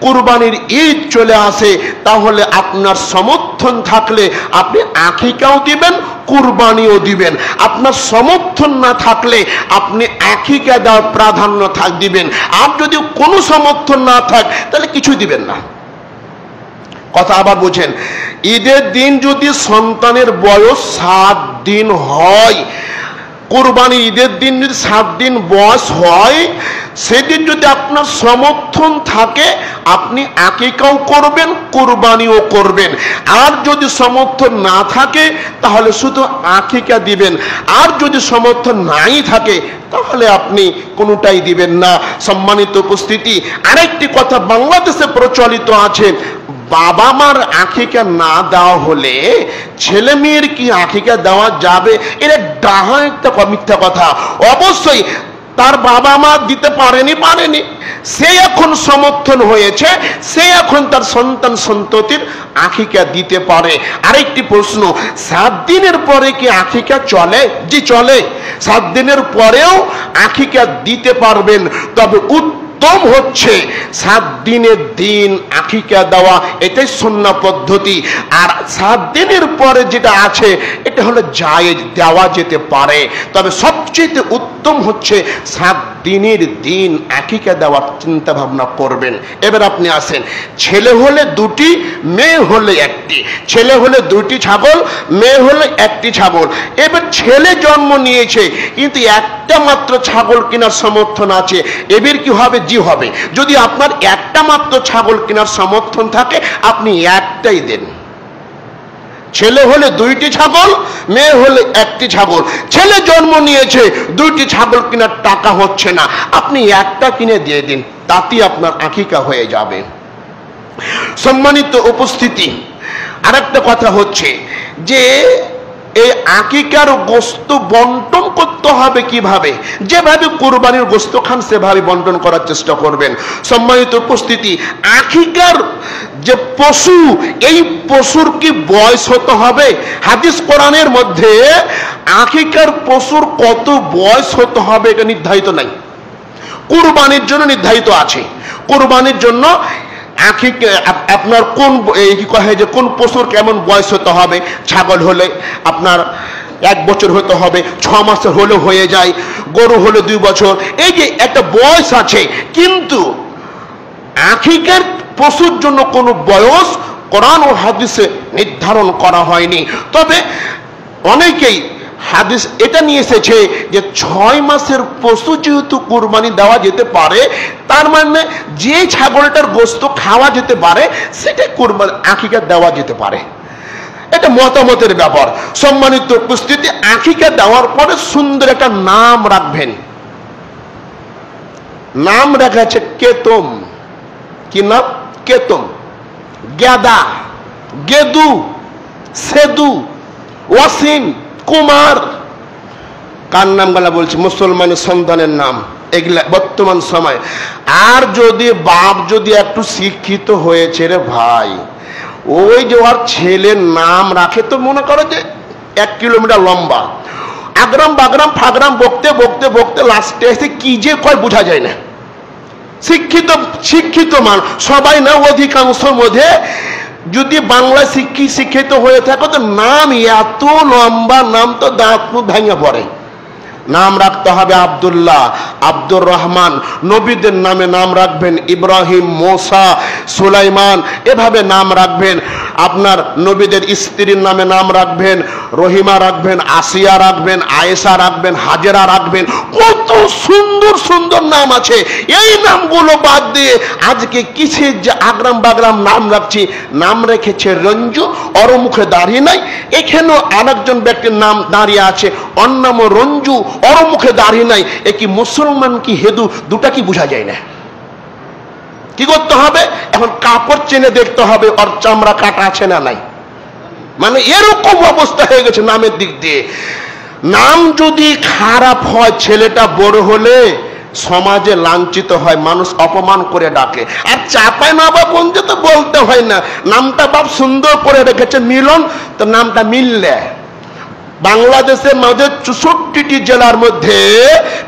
কুরবানির ঈদ চলে আসে, তাহলে আপনার সমর্থন থাকলে আপনি আকিকাও দিবেন, কুরবানিও দিবেন। আপনার সমর্থন না থাকলে আপনি আকিকা দেওয়ার প্রাধান্য দিবেন। আর যদি কোনো সমর্থন না থাক, তাহলে কিছু দিবেন না। কথা আবার বুঝেন, ঈদের দিন যদি সন্তানের বয়স 7 দিন হয়, কুরবানি ঈদের দিন যদি 7 দিন বয়স হয়, সেদিন যদি আপনার সমর্থন থাকে আপনি আকিকাও করবেন, কুরবানিও করবেন। আর যদি সমর্থন না থাকে তাহলে শুধু আকিকা দিবেন। আর যদি সমর্থন নাই থাকে তাহলে আপনি কোনোটাই দিবেন না। সম্মানিত উপস্থিতি, আরেকটি কথা বাংলাদেশে প্রচলিত আছে, বাবা মার আকিকা না দেওয়া হলে ছেলে মেয়ের কি আকিকা দেওয়া যাবে? এটা ডাহা একটা মিথ্যা কথা। অবশ্যই তার বাবা মা দিতে পারেনি, সে এখন সমর্থন হয়েছে, সে এখন তার সন্তান সন্ততির আকিকা দিতে পারে। আরেকটি প্রশ্ন, 7 দিনের পরে কি আকিকা চলে? জি চলে। 7 দিনের পরেও আকিকা দিতে পারবেন, তবে উত্তম হচ্ছে 7 দিনের দিন আকিকা দেওয়া, এটাই সুন্নাহ পদ্ধতি। আর 7 দিনের পরে যেটা আছে এটা হলো জায়েজ, দেওয়া যেতে পারে, তবে সবচেয়ে উত্তম হচ্ছে 7 দিনের দিন আকিকা দেওয়ার চিন্তা ভাবনা করবেন। এবার আপনি আসেন, ছেলে হলে 2টি, মেয়ে হলে 1টি। ছেলে হলে 2টি ছাগল, মেয়ে হলে 1টি ছাগল। এবার ছেলে জন্ম নিয়েছে কিন্তু একটা মাত্র ছাগল কেনার সমর্থন আছে, এবার কি হবে? জি হবে। যদি আপনার একটা মাত্র ছাগল কেনার সমর্থন থাকে আপনি একটাই দেন। ছেলে হলে 2টি ছাগল, মেয়ে হলে 1টি ছাগল। ছেলে জন্ম নিয়েছে, 2টি ছাগল কেনার টাকা হচ্ছে না, আপনি একটা কিনে দিয়ে দিন, তাতেই আপনার আকিকা হয়ে যাবে। সম্মানিত উপস্থিতি, আরেকটা কথা হচ্ছে যে এই আকিকার গোশত বন্টন করতে হবে কিভাবে? যেভাবে কুরবানির গোশত খান সেভাবে বন্টন করার চেষ্টা করবেন। সম্মানিত উপস্থিতি, আকিকার যে পশু, এই পশুর কি বয়স হতে হবে? হাদিস কোরআনের মধ্যে আকিকার পশুর কত বয়স হতে হবে এটা নির্ধারিত নাই, কুরবানির জন্য নির্ধারিত আছে। কুরবানির জন্য আপনার কোন পশুর কেমন বয়স হতে হবে? ছাগল হলে আপনার 1 বছর হতে হবে, 6 মাসের হলে হয়ে যায়, গরু হলে 2 বছর, এই যে একটা বয়স আছে। কিন্তু আকিকার পশুর জন্য কোনো বয়স কোরআন ও হাদিসে নির্ধারণ করা হয়নি। তবে অনেকেই হাদিস এটা নিয়ে এসেছে যে 6 মাসের পশু যেহেতু কুরবানি দেওয়া যেতে পারে, তার মানে যে ছাগলটার গোশত খাওয়া যেতে পারে সেটা কুরবানি আকিকা দেওয়া যেতে পারে। এটা মতামতের ব্যাপার। সম্মানিত উপস্থিতি, আকিকা দেওয়ার পরে সুন্দর একটা নাম রাখবেন। নাম রাখা আছে কেতম। কি নাম? কেতম। গেদা, গেদু, সেদু, ওয়াসিম, কুমার। কার নাম গলা বলছি? মুসলমানের সন্তানের নাম, এগুলা বর্তমান সময়। আর যদি বাপ যদি একটু শিক্ষিত হয়েছে রে ভাই, ওই যে ওর ছেলের নাম রাখে, তো মনে করো যে 1 কিলোমিটার লম্বা, আগ্রাম বাগ্রাম ফাগ্রাম বকতে বকতে বকতে লাস্টে এসে কি যে কয় বোঝা যায় না। শিক্ষিত মান সবাই না, অধিকাংশ মধ্যে যদি বাংলা শিক্ষিত হয়ে থাকে তো নাম এত লম্বা, নাম তো দাঁত মুখ ভেঙে পড়ে। নাম রাখতে হবে আব্দুল্লাহ, আব্দুর রহমান। নবীদের নামে নাম রাখবেন ইব্রাহিম, মোসা, সুলাইমান, এভাবে নাম রাখবেন। আপনার নবীদের স্ত্রীর নামে নাম রাখবেন, রহিমা রাখবেন, আসিয়া রাখবেন, আয়েশা রাখবেন, হাজেরা রাখবেন। কত সুন্দর সুন্দর নাম আছে। এই নামগুলো বাদ দিয়ে আজকে কিসের যে আগ্রাম বাগ্রাম নাম রাখছি। নাম রেখেছে রঞ্জু, ওর মুখে দাঁড়িয়ে নাই। এখানেও আরেকজন ব্যক্তির নাম দাঁড়িয়ে আছে, ওর নামও রঞ্জু, ওর মুখে দাঁড়িয়ে নাই। এ কি মুসলমান কি হিন্দু? দুটা কি বোঝা যায় না। কি করতে হবে? এখন কাপড় চেনে দেখতে হবে ওর চামড়া কাটা আছে না নাই। মানে এরকম অবস্থা হয়ে গেছে নামের দিক দিয়ে। নাম যদি খারাপ হয়, ছেলেটা বড় হলে সমাজে লাঞ্ছিত হয়, মানুষ অপমান করে ডাকে। আর চাপায় না বা বন্ধু তো বলতে হয় না, নামটা বাপ সুন্দর করে রেখেছে মিলন, তো নামটা মিললে। বাংলাদেশের মধ্যে 64টি জেলার মধ্যে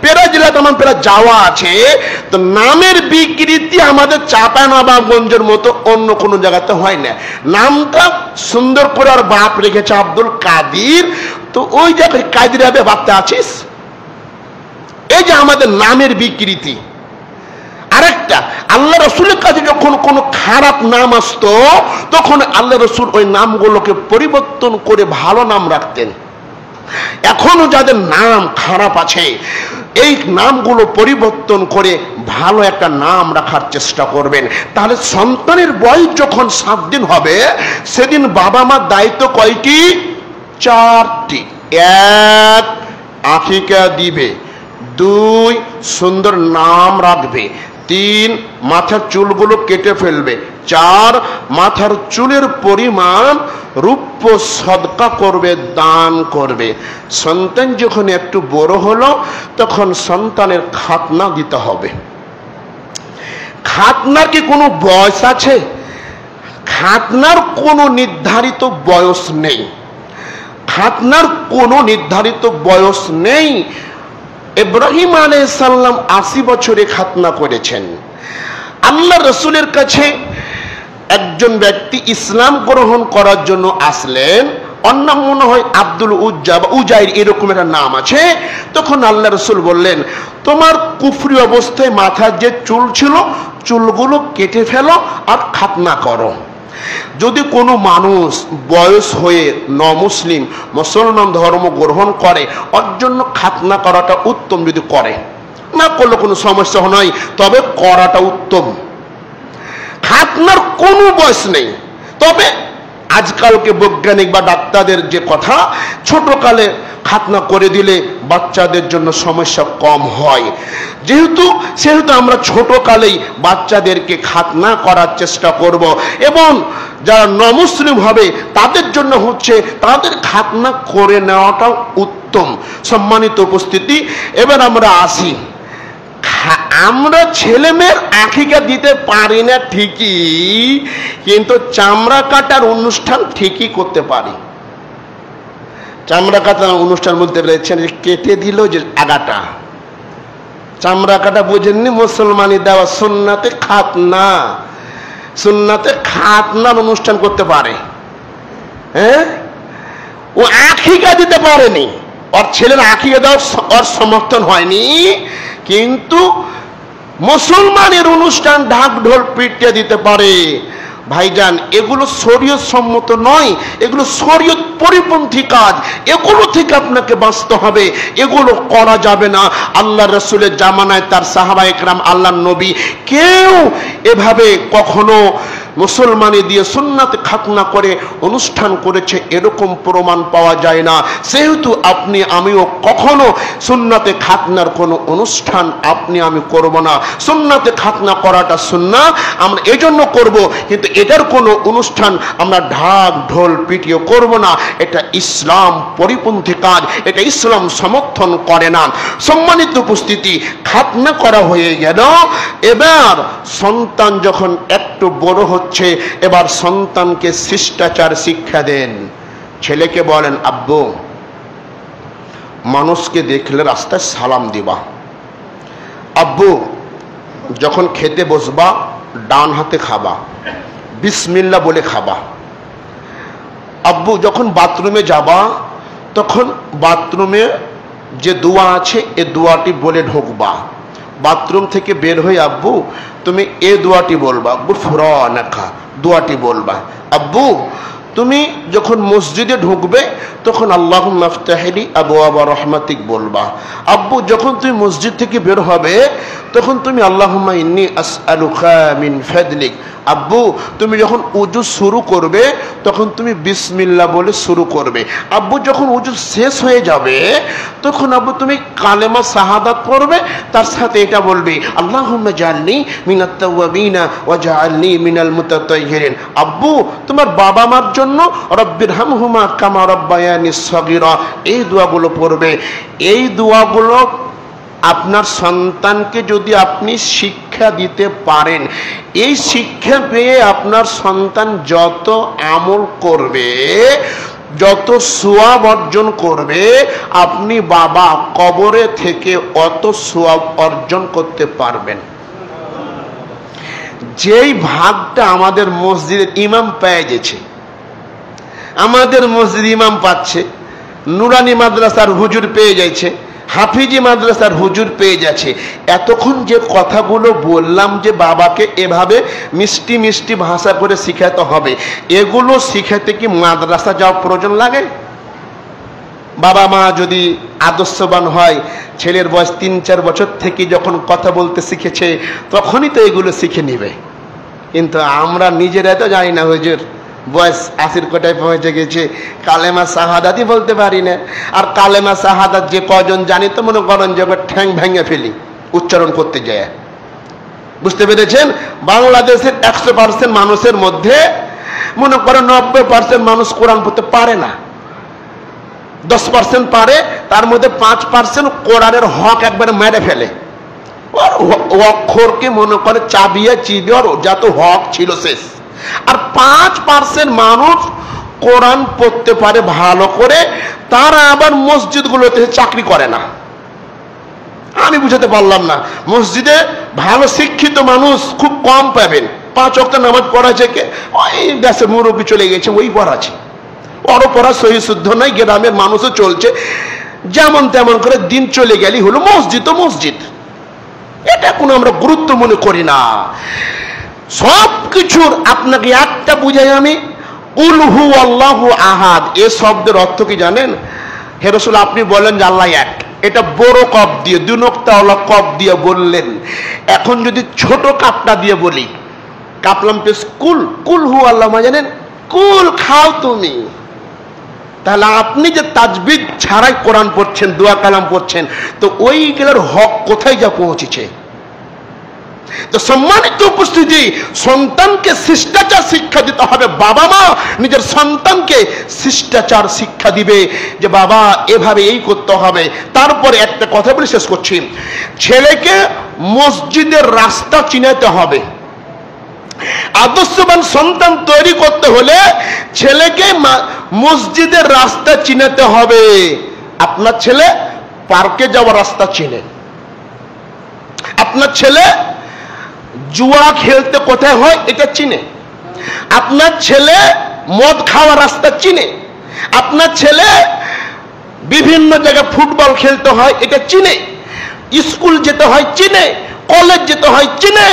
পেরা জেলা তেমন পেরা যাওয়া আছে, তো নামের বিকৃতি আমাদের চাঁপাইনবাবগঞ্জের মতো অন্য কোনো জায়গাতে হয় না। নামটা সুন্দর করে আর বাপ রেখেছে আব্দুল কাদির, তো ওই জায়গায় কাদির হবে বাপতে আছিস। এই যে আমাদের নামের বিকৃতি। আরেকটা, আল্লাহ রসুলের কাছে যখন কোনো খারাপ নাম আসতো তখন আল্লাহ রসুল ওই নামগুলোকে পরিবর্তন করে ভালো নাম রাখতেন। এখনো যাদের নাম খারাপ আছে এই নামগুলো পরিবর্তন করে ভালো একটা নাম রাখার চেষ্টা করবেন। তাহলে সন্তানের বয়স যখন 7 দিন হবে সেদিন বাবা মার দায়িত্ব কয়টি? 4টি। 1, আকিকা দিবে। 2, সুন্দর নাম রাখবে। 3, মাথার চুলগুলো কেটে ফেলবে। 4, মাথার চুলের পরিমাণ রূপ্য সদকা করবে, দান করবে। সন্তান যখন একটু বড় হলো তখন সন্তানের খাতনা দিতে হবে। খাতনার কি কোনো বয়স আছে? খাতনার কোনো নির্ধারিত বয়স নেই। খাতনার কোনো নির্ধারিত বয়স নেই। ইব্রাহিম আলাইহিস সালাম 80 বছরে খাতনা করেছেন। আল্লাহ রাসূলের কাছে একজন ব্যক্তি ইসলাম গ্রহণ করার জন্য আসলেন, ওর নাম মনে হয় আব্দুল উজ্জা বা উজাইর এরকম একটা নাম আছে। তখন আল্লাহ রাসূল বললেন, তোমার কুফরি অবস্থায় মাথার যে চুল ছিল চুলগুলো কেটে ফেলো আর খাতনা করো। যদি কোনো মানুষ বয়স হয়ে মুসলিম মুসলমান ধর্ম গ্রহণ করে ওর জন্য খাতনা করাটা উত্তম। যদি করে, না করলে কোনো সমস্যা নয়, তবে করাটা উত্তম। খাতনার কোনো বয়স নেই। তবে আজকালকে বৈজ্ঞানিক বা ডাক্তারদের যে কথা, ছোটকালে খাতনা করে দিলে বাচ্চাদের জন্য সমস্যা কম হয়। সেহেতু আমরা ছোটকালেই বাচ্চাদেরকে খাতনা করার চেষ্টা করব। এবং যারা নমুসলিম হবে তাদের জন্য হচ্ছে তাদের খাতনা করে নেওয়াটাও উত্তম। সম্মানিত উপস্থিতি, এবার আমরা আসি। আমরা ছেলে মেয়ের আকিকা দিতে পারি না ঠিকই, কিন্তু চামড়া কাটার অনুষ্ঠান ঠিকই করতে পারি। চামড়া কাটার অনুষ্ঠান বলতে পেরেছেন, কেটে দিল যে আগাটা, চামড়া কাটা বুঝেননি? মুসলমানি দেওয়া সুন্নাতে খাতনা, সুন্নাতে খাতনার অনুষ্ঠান করতে পারে। হ্যাঁ, ও আকিকা দিতে পারেনি, ওর ছেলের আকিকা দেওয়ার ওর সমর্থন হয়নি, কিন্তু মুসলমানের অনুষ্ঠান ঢাক ঢোল পিটিয়ে দিতে পারে। ভাইজান, এগুলো শরীয়ত সম্মত নয়, এগুলো শরীয়ত পরিপন্থী কাজ। এগুলো থেকে আপনাকে বাঁচতে হবে, এগুলো করা যাবে না। আল্লাহ রাসূলের জামানায় তার সাহাবা একরাম, আল্লাহর নবী কেউ এভাবে কখনো মুসলমানি দিয়ে সুন্নাতে খাতনা করে অনুষ্ঠান করেছে এরকম প্রমাণ পাওয়া যায় না। সেহেতু আপনি আমিও কখনো সুন্নাতে খাতনার কোনো অনুষ্ঠান আপনি আমি করব না। সুন্নাতে খাতনা করাটা সুন্নাহ, আমরা এজন্য করব, কিন্তু এটার কোনো অনুষ্ঠান আমরা ঢাক ঢোল পিটিয়ে করব না। এটা ইসলাম পরিপন্থী কাজ, এটা ইসলাম সমর্থন করে না। সম্মানিত উপস্থিতি, খাতনা করা হয়ে গেল। এবার সন্তান যখন একটু বড় হচ্ছে, এবার সন্তানকে শিষ্টাচার শিক্ষা দেন। ছেলেকে বলেন, আব্বু, মানুষকে দেখলে রাস্তায় সালাম দিবা। আব্বু, যখন খেতে বসবা ডান হাতে খাবা, বিসমিল্লাহ বলে খাবা। আব্বু, যখন বাথরুমে যাবা তখন বাথরুমে যে দোয়া আছে এ দোয়াটি বলে ঢুকবা। বাথরুম থেকে বের হয়ে আব্বু তুমি এ দোয়াটি বলবা, গুফরানাকা দোয়াটি বলবা। আব্বু, তুমি যখন মসজিদে ঢুকবে তখন আল্লাহুম্মা ইফতাহলি আবওয়াবা রাহমাতিক বলবা। আব্বু, যখন তুমি মসজিদ থেকে বের হবে তখন তুমি আল্লাহুম্মা ইন্নী আসআলুকা মিন ফাদলিক। আব্বু, তুমি যখন উযু শুরু করবে তখন তুমি বিসমিল্লাহ বলে শুরু করবে। আব্বু, যখন উযু শেষ হয়ে যাবে তখন আব্বু তুমি কালেমা শাহাদাত পড়বে, তার সাথে এটা বলবে, আল্লাহুম্মা জাআলনি মিনাত তাওয়াবিনা ওয়া জাআলনি মিনাল মুতাতাহহিরিন। আব্বু, তোমার বাবা মার জন্য রব্বিরহামহুমা কামা রাব্বায়ানি সগীরা, এই দোয়াগুলো পড়বে। এই দোয়াগুলো আপনার সন্তানকে যদি আপনি শিক্ষা দিতে পারেন, এই শিক্ষা পেয়ে আপনার সন্তান যত আমল করবে, যত সওয়াব অর্জন করবে, আপনি বাবা কবরে থেকে অত সওয়াব অর্জন করতে পারবেন। যেই ভাগটা আমাদের মসজিদের ইমাম পেয়ে গেছে, আমাদের মসজিদ ইমাম পাচ্ছে, নুরানি মাদ্রাসার হুজুর পেয়ে যাচ্ছে, হাফিজি মাদ্রাসার হুজুর পেয়ে যাচ্ছে। এতক্ষণ যে কথাগুলো বললাম যে বাবাকে এভাবে মিষ্টি মিষ্টি ভাষা করে শিখাতে হবে, এগুলো শিখাতে কি মাদ্রাসা যাওয়ার প্রয়োজন লাগে? বাবা মা যদি আদর্শবান হয়, ছেলের বয়স 3-4 বছর থেকে যখন কথা বলতে শিখেছে তখনই তো এগুলো শিখে নিবে। কিন্তু আমরা নিজেরা তো জানি না, হুজুর বয়স 80 কোটায় পৌঁছে গেছে, কালেমা শাহাদাতই বলতে পারি না। আর কালেমা শাহাদাত যে কজন জানি তো মনে করেন যে ঠ্যাং ভেঙে ফেলি উচ্চারণ করতে যায়। বুঝতে পেরেছেন? বাংলাদেশের 100% মানুষের মধ্যে মনে করেন 90% মানুষ কোরআন পড়তে পারে না, 10% পারে, তার মধ্যে 5% কোরআনের হক একবারে মেরে ফেলে। অক্ষরকে মনে করে চাবিয়ে চিবিয়ে যত হক ছিল শেষ। আর 5% মানুষ কোরআন পড়তে পারে ভালো করে, তারা আবার মসজিদগুলোতে চাকরি করে না। আমি বুঝাতে পারলাম না, মসজিদে ভালো শিক্ষিত মানুষ খুব কম পাবেন। 5 ওয়াক্ত নামাজ পড়াছে কে, ওই দেশের মুরব্বী চলে গেছে ওই পড়াছে, ওরও পড়া সহি শুদ্ধ নাই, গ্রামের মানুষও চলছে যেমন তেমন করে, দিন চলে গেলেই হলো। মসজিদ তো মসজিদ, এটা কোনো আমরা গুরুত্ব মনে করি না। সব কিছুর আপনাকে একটা বুঝাই আমি, কুল হু আল্লাহু আহাদ, এ শব্দের অর্থ কি জানেন? হে রাসূল আপনি বলেন যে আল্লাহ এক, এটা বড় কপ দিয়ে 2 নোক্তাওয়ালা কপ দিয়ে বললেন। এখন যদি ছোট কাপটা দিয়ে বলি, কাপলাম পেশ কুল, কুল হু আল্লাহ মা জানেন, কুল খাও তুমি। তাহলে আপনি যে তাজবিদ ছাড়াই কোরআন পড়ছেন, দোয়া কালাম পড়ছেন, তো ওইগুলোর হক কোথায় যা পৌঁছেছে? তো সম্মানিত উপস্থিতি, সন্তানকে শিষ্টাচার শিক্ষা দিতে হবে। বাবা মা নিজের সন্তানকে শিষ্টাচার শিক্ষা দিবে যে বাবা এভাবে এই করতে হবে। তারপরে একটা কথা বলে শেষ করছি, ছেলেকে মসজিদের রাস্তা চিনাতে হবে। আদর্শবান সন্তান তৈরি করতে হলে ছেলেকে মসজিদের রাস্তা চিনাতে হবে। আপনার ছেলে পার্কে যাওয়ার রাস্তা চিনে, আপনার ছেলে জুয়া খেলতে কোথায় হয় এটা চিনে, আপনার ছেলে মদ খাওয়ার রাস্তা চিনে, আপনার ছেলে বিভিন্ন জায়গায় ফুটবল খেলতে হয় এটা চিনে, স্কুল যেতে হয় চিনে, কলেজ যেতে হয় চিনে,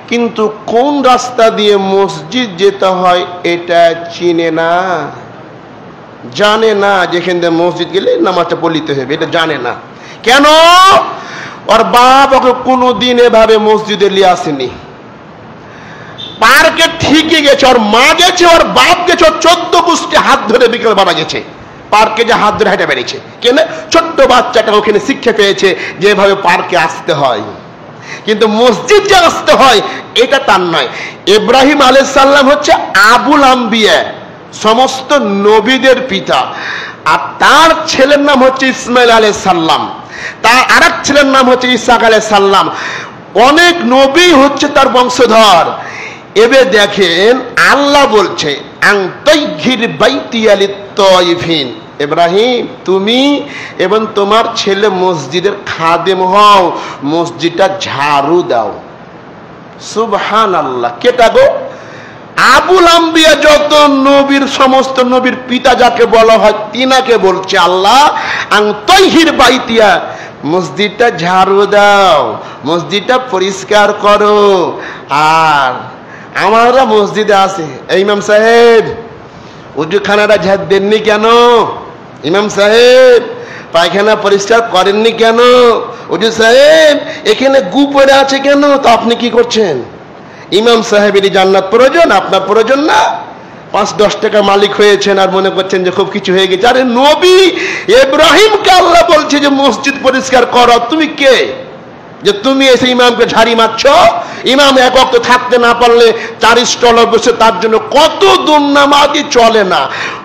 কিন্তু কোন রাস্তা দিয়ে মসজিদ যেতে হয় এটা চিনে না, জানে না। যেখান দিয়ে মসজিদ গেলে নামাজটা পড়িতে হবে এটা জানে না। কেন? ওর বাপ ওকে কোনোদিন এভাবে মসজিদে নিয়ে আসেনি। পার্কে ঠিকই গেছে, ওর মা গেছে, ওর বাপ গেছে, ওর 14 গোষ্ঠী হাত ধরে বিকেল বাবা গেছে পার্কে, যে হাত ধরে হেঁটে বেরিয়েছে। কেন? ছোট্ট বাচ্চাটা ওখানে শিক্ষা পেয়েছে যেভাবে পার্কে আসতে হয়, কিন্তু মসজিদ যে আসতে হয় এটা তার নয়। ইব্রাহিম আলাইহিস সালাম হচ্ছে আবুল আম্বিয়া, সমস্ত নবীদের পিতা, আর তার ছেলের নাম হচ্ছে ইসমাইল আলাইহিস সালাম, তার আরেক ছেলের নাম হচ্ছে ইসহাক আলাইহিস সালাম। অনেক নবী হচ্ছে তার বংশধর। এবার দেখেন আল্লাহ বলছে আনতাইহির বাইতিয়া লিত-তাইফিন, ইব্রাহিম তুমি এবং তোমার ছেলে মসজিদের খাদেম হও, মসজিদটা ঝাড়ু দাও। সুবহানাল্লাহ। কেটা গো? আবুল আম্বিয়া, যত নবীর, সমস্ত নবীর পিতা যাকে বলা হয় তিনাকে বলছে আল্লাহ আনতাইহির বাইতিয়া, মসজিদটা ঝাড়ু দাও, মসজিদটা পরিষ্কার করো। আর আমরা মসজিদে আছে, ইমাম সাহেব উজুখানাটা ঝাড় দেননি কেন? ইমাম সাহেব পায়খানা পরিষ্কার করেননি কেন? হুজুর সাহেব এখানে গু পড়ে আছে কেন? তো আপনি কি করছেন? ইমাম সাহেবেরই জান্নাত প্রয়োজন, আপনার প্রয়োজন না। 5-10 টাকা মালিক হয়েছেন আর মনে করছেন যে খুব কিছু হয়ে গেছে। আরে নবী ইব্রাহিমকে আল্লাহ বলছে যে মসজিদ পরিষ্কার করো, তুমি কে যে তুমি এসে ইমামকে ঝাড়ি মারছ? ইমাম এক ওয়াক্ত থাকতে না পারলে 4 স্টলে বসে তার জন্য কত দূর নামাজি চলে না,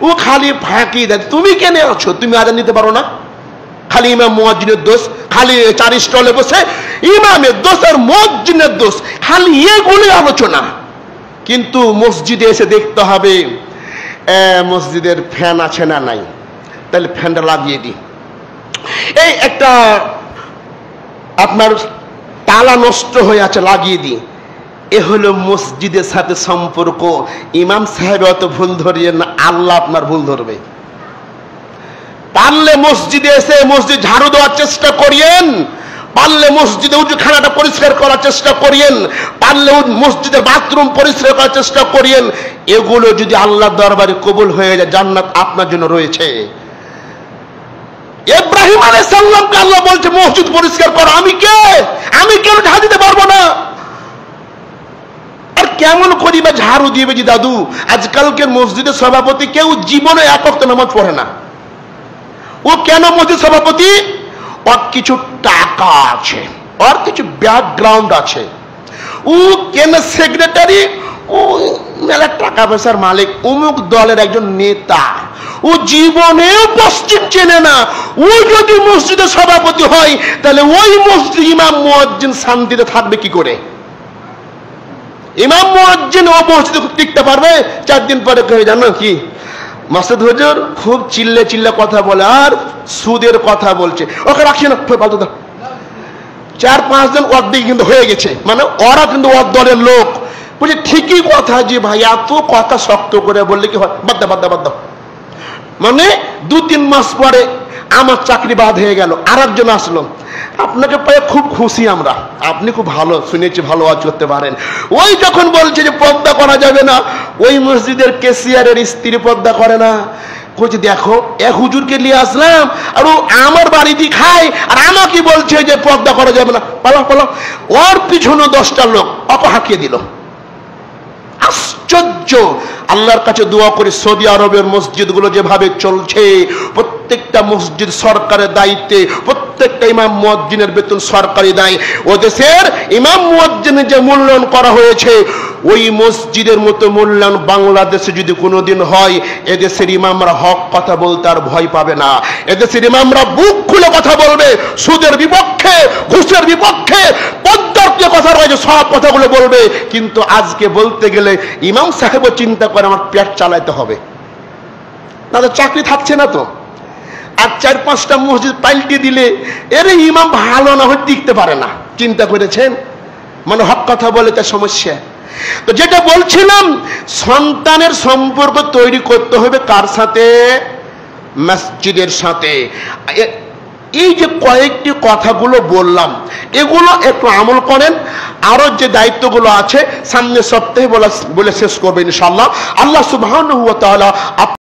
ও খালি ফাঁকি দেয়। তুমি কেন আছো? তুমি আজান দিতে পারো না? খালি ইমাম মুয়াজ্জিনের দোষ, খালি 4 স্টলে বসে ইমামের দোষ আর মুয়াজ্জিনের দোষ, খালি এগুলি আলোচনা। কিন্তু মসজিদে এসে দেখতে হবে মসজিদের ফ্যান আছে না নাই, তাহলে ফ্যানটা লাগিয়ে দিই। এই একটা আপনার তালা নষ্ট হয়ে আছে, লাগিয়ে দিই। এ হলো মসজিদের সাথে সম্পর্ক। ইমাম সাহেব অত ভুল ধরিয়ে না, আল্লাহ আপনার ভুল ধরবে। পারলে মসজিদে এসে মসজিদ ঝাড়ু দেওয়ার চেষ্টা করিয়েন, পারলে মসজিদে উজুখানাটা পরিষ্কার করার চেষ্টা করিয়েন, পারলে মসজিদের বাথরুম পরিষ্কার করার চেষ্টা করিয়েন। এগুলো যদি আল্লাহর দরবারে কবুল হয়ে যায়, জান্নাত আপনার জন্য রয়েছে। ইব্রাহিম আলাইহিস সালামকে আল্লাহ বলছে মসজিদ পরিষ্কার করো। আমি কেন ঝাড়ু দিতে পারবো না? আর কেমন করিবা ঝাড়ু দিবে যে দাদু? আজকালকের মসজিদের সভাপতি কেউ জীবনে এক ওয়াক্ত নামাজ পড়ে না। ও কেন মসজিদ সভাপতি? ওর কিছু টাকা আছে, ওর কিছু ব্যাকগ্রাউন্ড আছে। ও কেন সেক্রেটারি? ও মেলা টাকা পয়সার মালিক, অমুক দলের একজন নেতা। ও জীবনেও পশ্চিম চেনে না। ও যদি মসজিদের সভাপতি হয় তাহলে ওই মসজিদ ইমাম মুয়াজ্জিন শান্তিতে থাকবে কি করে? ইমাম মুয়াজ্জিন ও মসজিদে টিকতে পারবে? 4 দিন পরে কয়ে জানো কি, মাসুদ হুজুর খুব চিল্লে কথা বলে আর সুদের কথা বলছে, ওকে রাখি না, ফালতু দাও। 4-5 জন ওর দিকে কিন্তু হয়ে গেছে, মানে ওরা কিন্তু ওর দলের লোক। বলছে ঠিকই কথা যে ভাই, এত কথা শক্ত করে বললে কি হয়? বাদ দাও। মানে 2-3 মাস পরে আমার চাকরি বাদ হয়ে গেল, আর একজন আসলো। আপনাকে পেয়ে খুব খুশি আমরা, আপনি খুব ভালো, শুনেছি ভালো ওয়াজ করতে পারেন। ওই যখন বলছে যে পর্দা করা যাবে না, ওই মসজিদের ক্যাশিয়ারের স্ত্রী পর্দা করে না। বলছে দেখো, এক হুজুরকে নিয়ে আসলাম আর ও আমার বাড়িতে খায় আর আমাকে বলছে যে পর্দা করা যাবে না। পালা ওর পিছনে 10টা লোক ওকে হাঁকিয়ে দিল। আশ্চর্য! আল্লাহর কাছে দোয়া করি সৌদি আরবের মসজিদগুলো যেভাবে চলছে, প্রত্যেকটা মসজিদ সরকারের দায়িত্বে, প্রত্যেকটা ইমাম মুয়াজ্জিনের বেতন সরকারি দেয়। ও দেশের ইমাম মুয়াজ্জিনের যে মূল্যায়ন করা হয়েছে, ওই মসজিদের মতো মূল্যায়ন বাংলাদেশে যদি কোনোদিন হয়, এদেশের ইমামরা হক কথা বলতে আর ভয় পাবে না। এদেশের ইমামরা বুক খুলে কথা বলবে, সুদের বিপক্ষে, ঘুষের বিপক্ষে, পদ্মার যে কথা রয়েছে সব কথাগুলো বলবে। কিন্তু আজকে বলতে গেলে ইমাম সাহেবও চিন্তা করে আমার পেট চালাইতে হবে, তাদের চাকরি থাকছে না তো। আর 4-5টা মসজিদ পাল্টে দিলে এর ইমাম ভালো না হয়ে টিকতে পারে না। চিন্তা করেছেন? মানে হক কথা বলে তার সমস্যা। তো যেটা বলছিলাম, সন্তানের সম্পর্ক তৈরি করতে হবে কার সাথে? মসজিদের সাথে। এই যে কয়েকটি কথাগুলো বললাম, এগুলো একটু আমল করেন। আরো যে দায়িত্বগুলো আছে সামনের সপ্তাহে বলে শেষ করবে ইনশাআল্লাহ। আল্লাহ সুবহানাহু ওয়া তাআলা